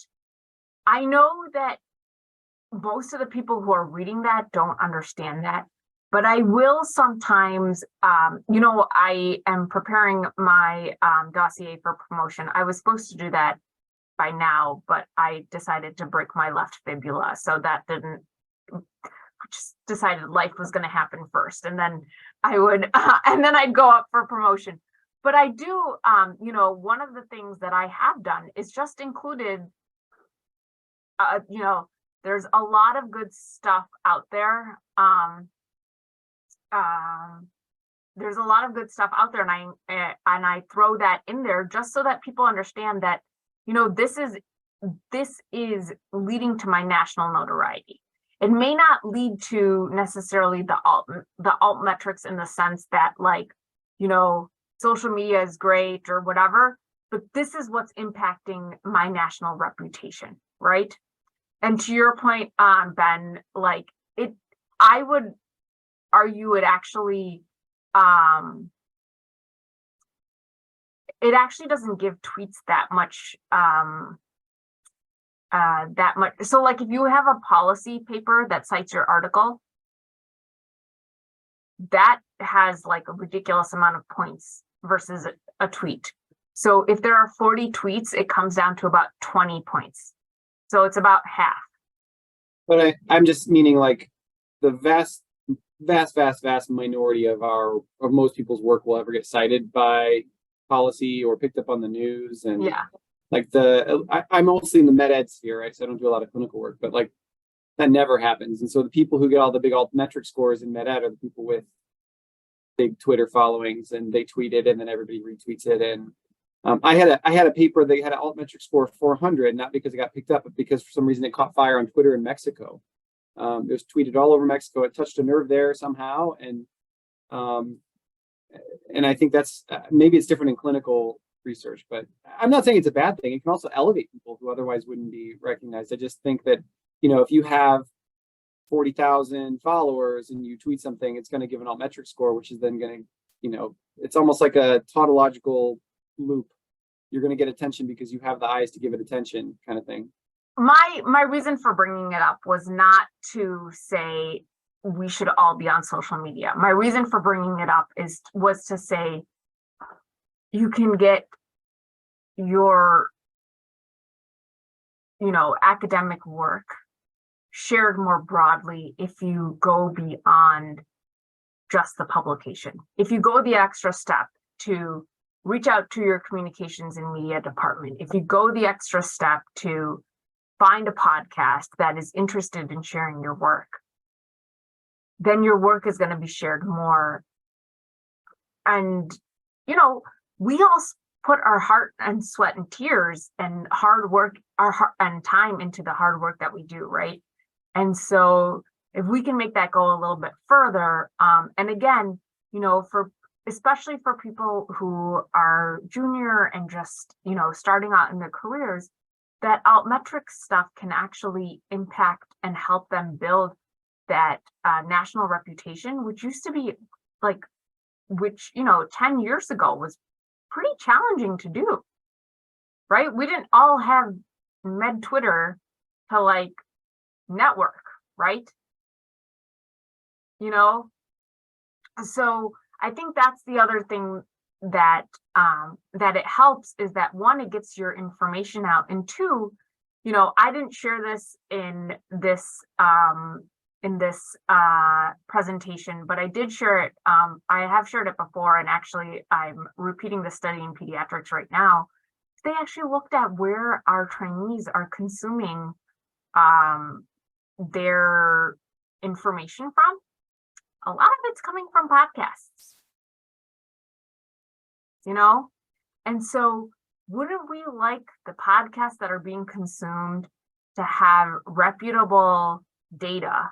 I know that most of the people who are reading that don't understand that, but I will sometimes, I am preparing my dossier for promotion. I was supposed to do that by now, but I decided to break my left fibula, so that didn't, just decided life was going to happen first, and then I'd go up for promotion. But I do, one of the things that I have done is just included, there's a lot of good stuff out there. There's a lot of good stuff out there, and I throw that in there just so that people understand that, this is leading to my national notoriety. It may not lead to necessarily the alt metrics in the sense that, like, you know, social media is great or whatever, but this is what's impacting my national reputation, right? And to your point, Ben, like I would argue it actually doesn't give tweets that much. So like if you have a policy paper that cites your article, that has like a ridiculous amount of points versus a tweet. So if there are 40 tweets, it comes down to about 20 points. So it's about half. But I'm just meaning like the vast minority of most people's work will ever get cited by policy or picked up on the news. And yeah, like I'm mostly in the med ed sphere, right? So I don't do a lot of clinical work, but like that never happens. And so the people who get all the big altmetric scores in med ed are the people with big Twitter followings, and they tweet it and then everybody retweets it. And I had a paper that had an altmetric score of 400, not because it got picked up, but because for some reason it caught fire on Twitter in Mexico. It was tweeted all over Mexico. It touched a nerve there somehow. And I think that's maybe it's different in clinical research, but I'm not saying it's a bad thing. It can also elevate people who otherwise wouldn't be recognized. I just think that, you know, if you have 40,000 followers and you tweet something, it's going to give an altmetric score, which is then going to, you know, it's almost like a tautological loop. You're going to get attention because you have the eyes to give it attention, kind of thing. My reason for bringing it up was not to say we should all be on social media. My reason for bringing it up was to say you can get your, you know, academic work shared more broadly if you go beyond just the publication. If you go the extra step to reach out to your communications and media department, if you go the extra step to find a podcast that is interested in sharing your work, then your work is going to be shared more. And, you know, we all put our heart and sweat and tears and hard work, our heart and time into the hard work that we do, right? And so if we can make that go a little bit further, and again, you know, especially for people who are junior and just, you know, starting out in their careers, that altmetric stuff can actually impact and help them build that national reputation, which used to be like, which, you know, 10 years ago was pretty challenging to do, right? We didn't all have med Twitter to like network, right? You know, so I think that's the other thing that that it helps is that one, it gets your information out, and two, you know, I didn't share this in this presentation, but I did share it. I have shared it before, and actually I'm repeating the study in pediatrics right now. They actually looked at where our trainees are consuming their information from. A lot of it's coming from podcasts, you know? And so wouldn't we like the podcasts that are being consumed to have reputable data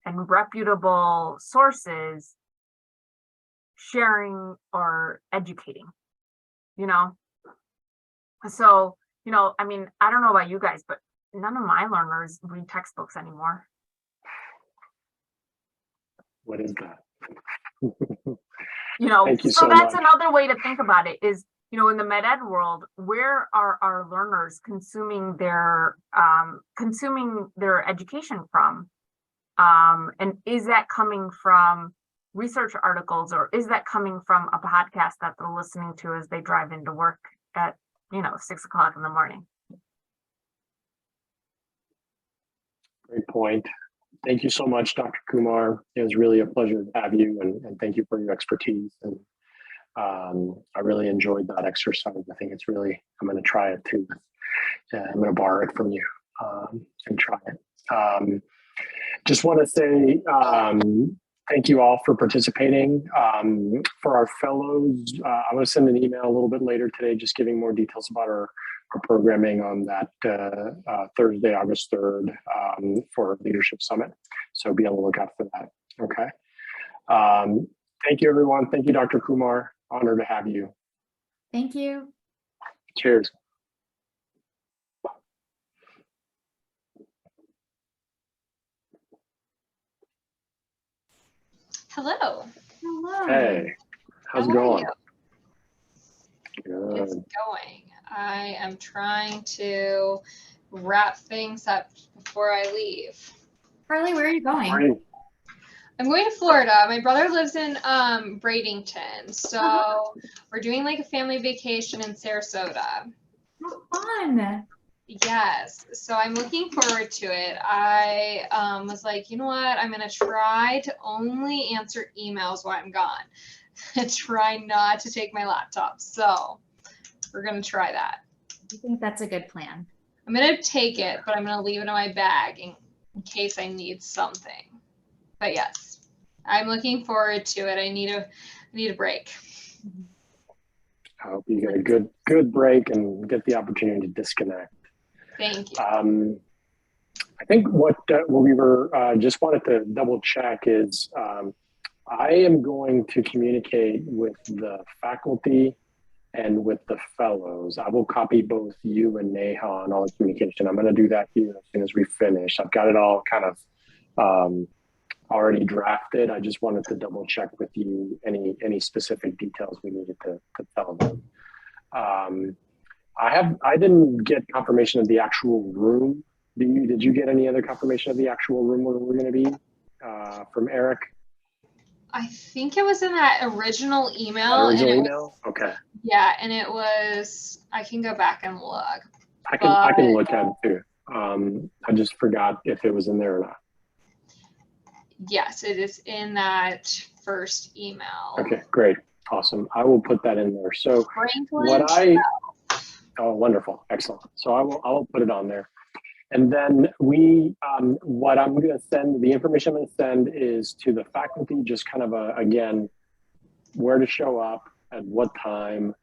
and reputable sources sharing or educating, you know? So, you know, I mean, I don't know about you guys, but none of my learners read textbooks anymore. What is that? You know, Thank you so so that's much. another way to think about it is, you know, in the med ed world, where are our learners consuming their education from? And is that coming from research articles, or is that coming from a podcast that they're listening to as they drive into work at, you know, 6 o'clock in the morning? Great point. Thank you so much, Dr. Kumar. It was really a pleasure to have you, and thank you for your expertise. And I really enjoyed that exercise. I think it's really, I'm going to try it too. I'm going to borrow it from you and try it. Just want to say thank you all for participating. For our fellows, I'm going to send an email a little bit later today, just giving more details about our programming on that Thursday, August 3rd for Leadership Summit. So be on the lookout for that. Okay. Thank you, everyone. Thank you, Dr. Kumar. Honored to have you. Thank you. Cheers. Hello. Hello. Hey, how's it How are going? you? It's Good. going. I am trying to wrap things up before I leave. Carly, where are you going? Great. I'm going to Florida. My brother lives in Bradenton, so we're doing like a family vacation in Sarasota. How fun. Yes, so I'm looking forward to it. I was like, you know what? I'm gonna try to only answer emails while I'm gone. Try not to take my laptop. So we're gonna try that. I think that's a good plan. I'm gonna take it, but I'm gonna leave it in my bag in case I need something. But yes, I'm looking forward to it. I need a break. I hope you get a good break and get the opportunity to disconnect. Thank you. I think what we were just wanted to double check is I am going to communicate with the faculty and with the fellows. I will copy both you and Neha on all the communication. I'm going to do that here as soon as we finish. I've got it all kind of already drafted. I just wanted to double check with you any specific details we needed to tell them. I didn't get confirmation of the actual room. Did you get any other confirmation of the actual room where we're going to be from Eric? I think it was in that original email. That original email? Okay. Yeah, and it was. I can go back and look. I can look at it too. I just forgot if it was in there or not. Yes, it is in that first email. Okay, great, awesome. I will put that in there. So Franklin. Oh, wonderful, excellent. So I will put it on there. And then what I'm going to send, the information I'm going to send is to the faculty, just kind of again, where to show up, at what time,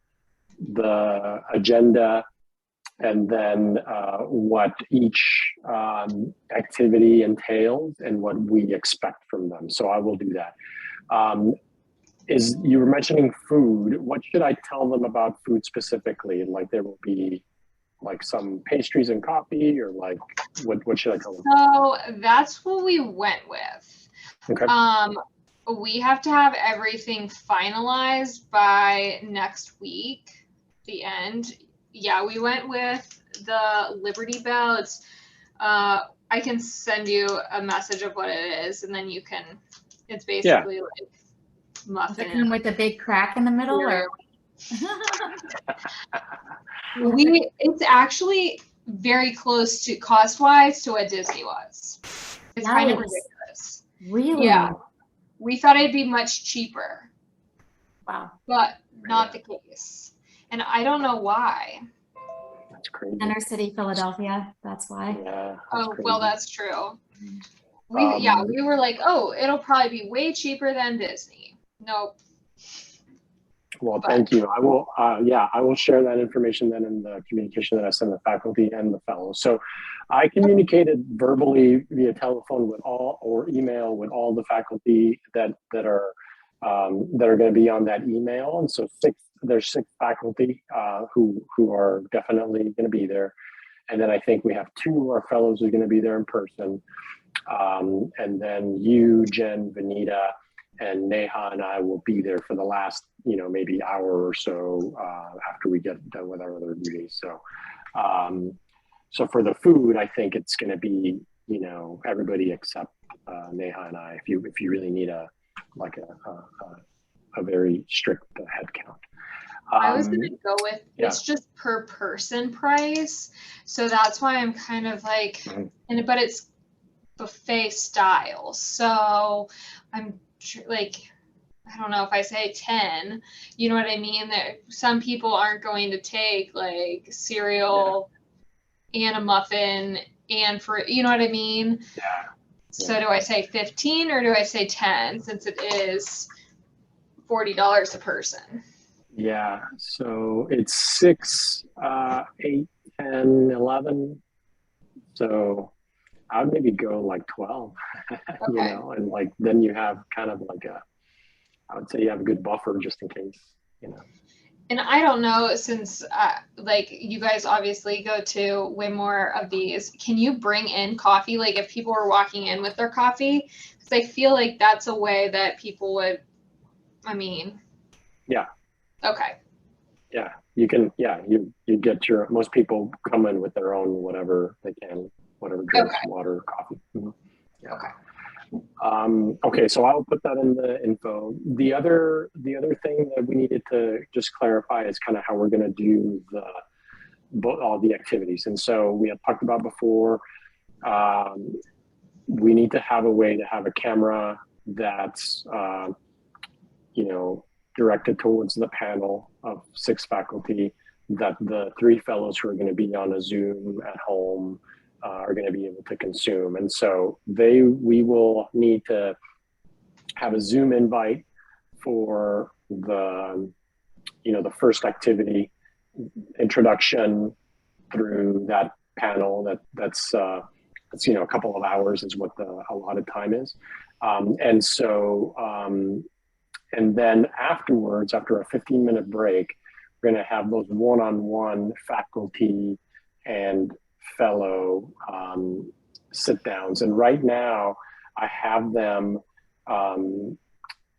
the agenda, and then what each activity entails and what we expect from them. So I will do that. You were mentioning food. What should I tell them about food specifically? Like there will be like some pastries and coffee, or like what should I tell them? So that's what we went with. Okay. We have to have everything finalized by next week, the end. Yeah, we went with the Liberty Bell. It's I can send you a message of what it is, and then you can. It's basically like muffin. Does it come with a big crack in the middle, or? It's actually very close to cost-wise to what Disney was. It's kind of ridiculous. Really? Yeah. We thought it'd be much cheaper. Wow. But not the case. And I don't know why. That's crazy. Inner city Philadelphia, that's why. Yeah. Well, that's true. We were like, oh, it'll probably be way cheaper than Disney. Nope. Well, thank you. I will share that information then in the communication that I send the faculty and the fellows. So I communicated verbally via telephone with or email with all the faculty that are going to be on that email. And so there's six faculty who are definitely going to be there. And then I think we have 2 of our fellows who are going to be there in person. And then you, Jen, Vanita, and Neha and I will be there for the last, maybe hour or so after we get done with our other duties. So, so for the food, I think it's going to be, everybody except Neha and I. If you really need a very strict head count. I was going to go with it's just per person price, so that's why I'm kind of like, but it's buffet style. So I'm like, I don't know if I say 10, you know what I mean? That some people aren't going to take like cereal and a muffin and you know what I mean? Yeah. So do I say 15 or do I say 10 since it is $40 a person? Yeah, so it's 6, 8, 10, 11. So I'd maybe go like 12, you Okay. know, and like then you have kind of like I would say you have a good buffer just in case, you know. And I don't know, since like you guys obviously go to way more of these, can you bring in coffee? Like if people were walking in with their coffee, because I feel like that's a way that people would, I mean. Yeah. Okay. Yeah, you can, yeah, you get your, most people come in with their own whatever they can, whatever drinks, Okay. water, coffee. Yeah. Okay. Okay, so I'll put that in the info. The other thing that we needed to just clarify is kind of how we're going to do all the activities. And so we had talked about before, we need to have a way to have a camera that's, you know, directed towards the panel of 6 faculty, that the 3 fellows who are going to be on a Zoom at home are going to be able to consume. And so we will need to have a Zoom invite for the, you know, the first activity, introduction through that panel. That's you know, a couple of hours is what the allotted time is. And so, and then afterwards, after a 15-minute break, we're going to have those one-on-one faculty and fellow sit downs. And right now I have them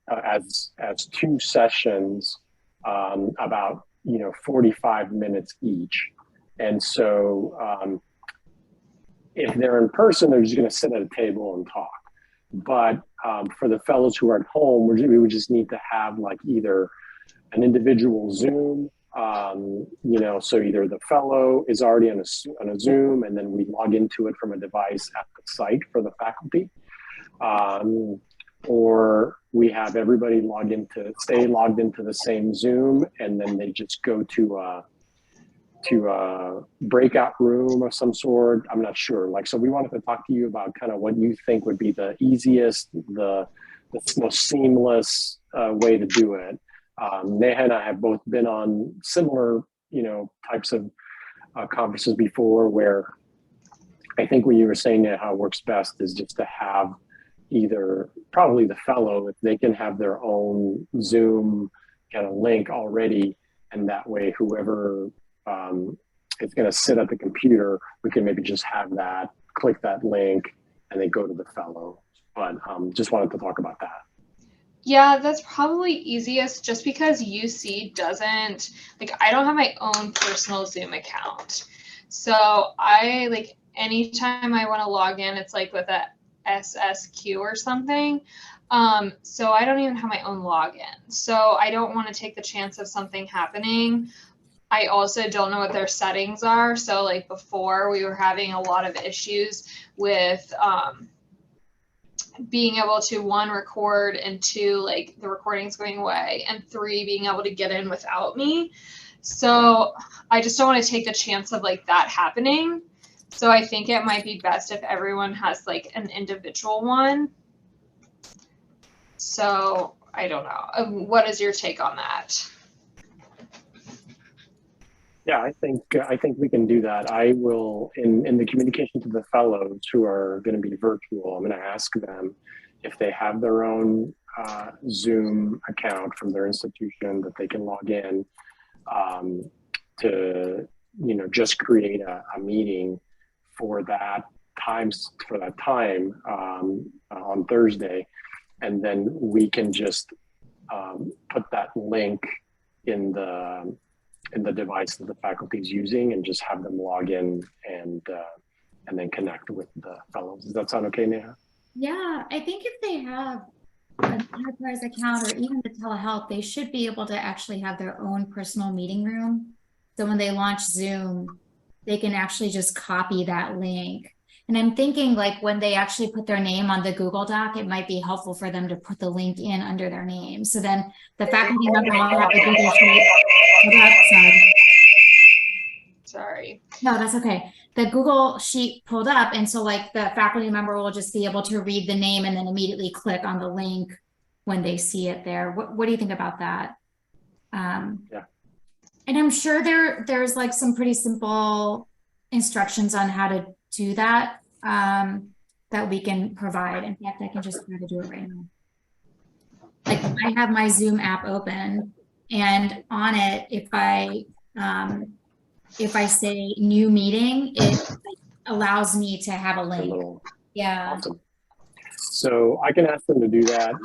as 2 sessions, about, you know, 45 minutes each. And so if they're in person, they're just going to sit at a table and talk. But for the fellows who are at home, we would just need to have like either an individual Zoom, you know, so either the fellow is already on a Zoom and then we log into it from a device at the site for the faculty, or we have everybody stay logged into the same Zoom, and then they just go to a breakout room of some sort. I'm not sure. Like, so we wanted to talk to you about kind of what you think would be the easiest, the most seamless way to do it. Neha and I have both been on similar, you know, types of conferences before, where I think what you were saying, Neha, how it works best is just to have either probably the fellow, if they can have their own Zoom kind of link already, and that way whoever is going to sit at the computer, we can maybe just have that, click that link, and then go to the fellow. But just wanted to talk about that. Yeah, that's probably easiest just because UC doesn't, like, I don't have my own personal Zoom account. So I, like, anytime I want to log in, it's like with a SSQ or something. So I don't even have my own login. So I don't want to take the chance of something happening. I also don't know what their settings are. So like before, we were having a lot of issues with being able to 1, record, and 2, like the recordings going away, and 3, being able to get in without me. So I just don't want to take the chance of like that happening. So I think it might be best if everyone has like an individual one. So I don't know. What is your take on that? Yeah, I think we can do that. I will, in the communication to the fellows who are going to be virtual, I'm going to ask them if they have their own Zoom account from their institution that they can log in to, you know, just create a meeting for that time on Thursday, and then we can just put that link in the device that the faculty is using, and just have them log in and then connect with the fellows. Does that sound okay, Neha? Yeah, I think if they have an enterprise account or even the telehealth, they should be able to actually have their own personal meeting room. So when they launch Zoom, they can actually just copy that link. And I'm thinking like when they actually put their name on the Google Doc, it might be helpful for them to put the link in under their name. So then the faculty member will have the Google Sheet. Sorry. No, that's okay. the Google sheet pulled up. And so like the faculty member will just be able to read the name and then immediately click on the link when they see it there. What do you think about that? Yeah. And I'm sure there's like some pretty simple instructions on how to do that, that we can provide. In fact, I can just try to do it right now. Like I have my Zoom app open, and on it, if I say new meeting, it allows me to have a link. Yeah. Awesome. So I can ask them to do that,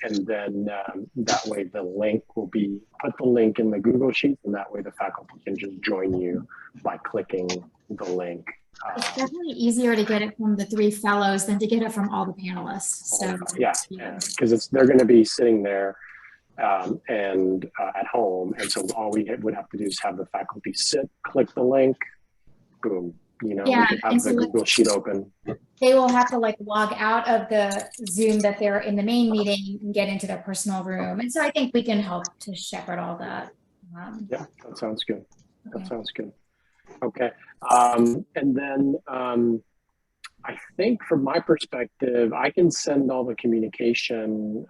and then that way the link will be, put the link in the Google Sheets, and that way the faculty can just join you by clicking the link. It's definitely easier to get it from the 3 fellows than to get it from all the panelists. So yeah, because they're going to be sitting there and at home, and so all we would have to do is have the faculty sit, click the link, boom. You know, yeah, we could have the Google Sheet open. They will have to like log out of the Zoom that they're in the main meeting and get into their personal room. And so I think we can help to shepherd all that. Yeah, that sounds good. Okay. That sounds good. Okay. And then I think from my perspective, I can send all the communication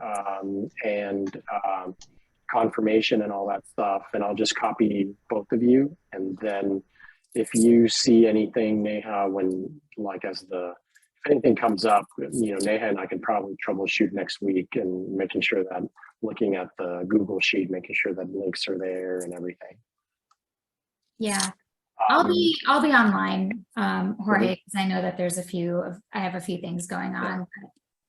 and confirmation and all that stuff, and I'll just copy both of you. And then if you see anything, Neha, when like if anything comes up, you know, Neha and I can probably troubleshoot next week and making sure that looking at the Google Sheet, making sure that links are there and everything. Yeah. I'll be online, Jorge, because I know that there's I have a few things going on.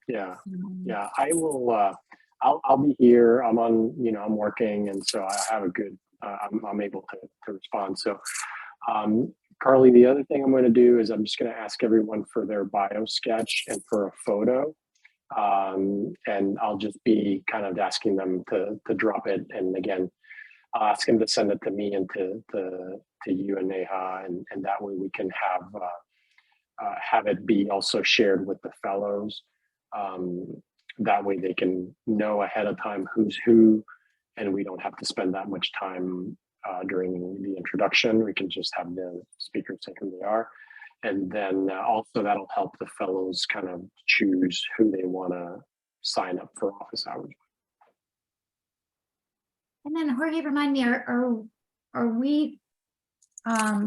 Yeah. Yeah. I will, I'll be here. I'm on, you know, I'm working. And so I have a good, I'm able to respond. So, Carly, the other thing I'm going to do is I'm just going to ask everyone for their bio sketch and for a photo. And I'll just be kind of asking them to drop it. And again, I'll ask them to send it to me and to you and Neha, and that way we can have it be also shared with the fellows. That way they can know ahead of time who's who, and we don't have to spend that much time during the introduction. We can just have the speakers say who they are. And then also that'll help the fellows kind of choose who they want to sign up for office hours. And then Jorge, remind me, are we are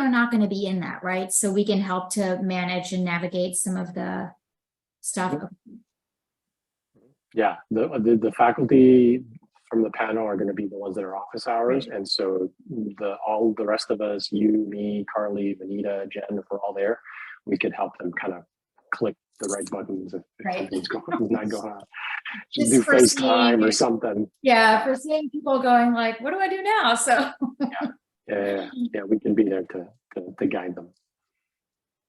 not going to be in that, right? So we can help to manage and navigate some of the stuff. Yeah, the faculty from the panel are going to be the ones that are office hours. Right. And so all the rest of us, you, me, Carly, Vanita, Jen, if we're all there, we could help them kind of click the right buttons if something's not going on. Just do FaceTime or something. Yeah, for seeing people going like, what do I do now? So yeah, we can be there to guide them.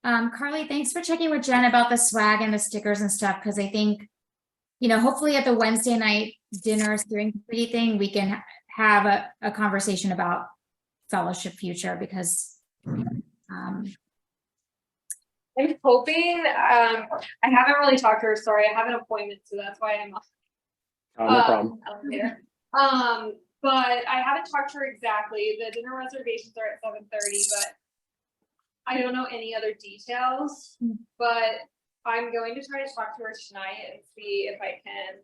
Carly, thanks for checking with Jen about the swag and the stickers and stuff, because I think, you know, hopefully at the Wednesday night dinner steering committee thing, we can have a conversation about fellowship future, because I'm hoping, I haven't really talked to her, sorry, I have an appointment, so that's why I'm no problem. Later. But I haven't talked to her exactly. The dinner reservations are at 7:30, but I don't know any other details, but I'm going to try to talk to her tonight and see if I can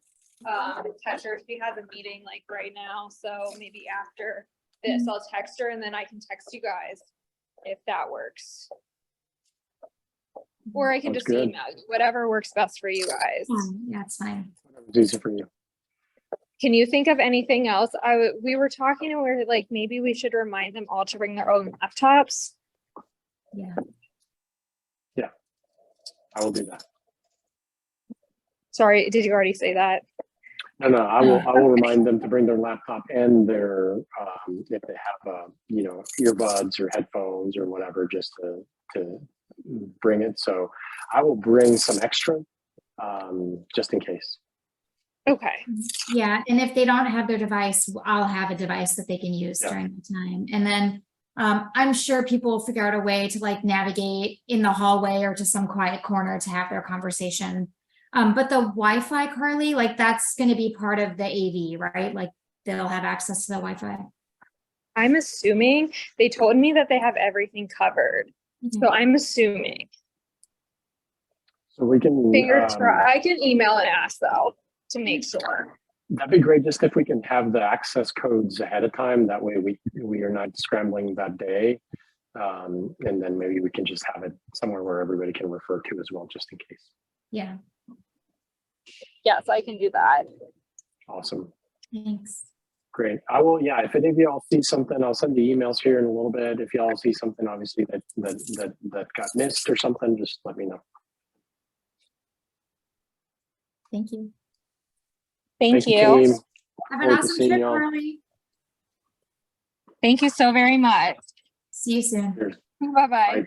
catch her. She has a meeting like right now, so maybe after this I'll text her, and then I can text you guys if that works. Or I can just email you, whatever works best for you guys. Yeah, it's fine. Whatever's easy for you. Can you think of anything else? We were talking and we're like, maybe we should remind them all to bring their own laptops. Yeah. Yeah, I will do that. Sorry, did you already say that? No, I will remind them to bring their laptop and their if they have you know, earbuds or headphones or whatever, just to bring it. So I will bring some extra just in case. Okay. Yeah, and if they don't have their device, I'll have a device that they can use during the time. And then I'm sure people will figure out a way to like navigate in the hallway or to some quiet corner to have their conversation. But the Wi-Fi, Carly, like that's going to be part of the AV, right? Like they'll have access to the Wi-Fi. I'm assuming they told me that they have everything covered. So I'm assuming. So we can, Fingers crossed. I can email and ask though to make sure. that'd be great just if we can have the access codes ahead of time. That way we are not scrambling that day. And then maybe we can just have it somewhere where everybody can refer to as well, just in case. Yeah, Yes, I can do that. Awesome. thanks. Great. I will, yeah, if any of y'all see something, I'll send the emails here in a little bit. If y'all see something obviously that got missed or something, just let me know. Thank you. Thank you. team. Have an Forward to awesome seeing trip, y'all. Carly. Thank you so very much. See you soon. Cheers. Bye-bye. Bye.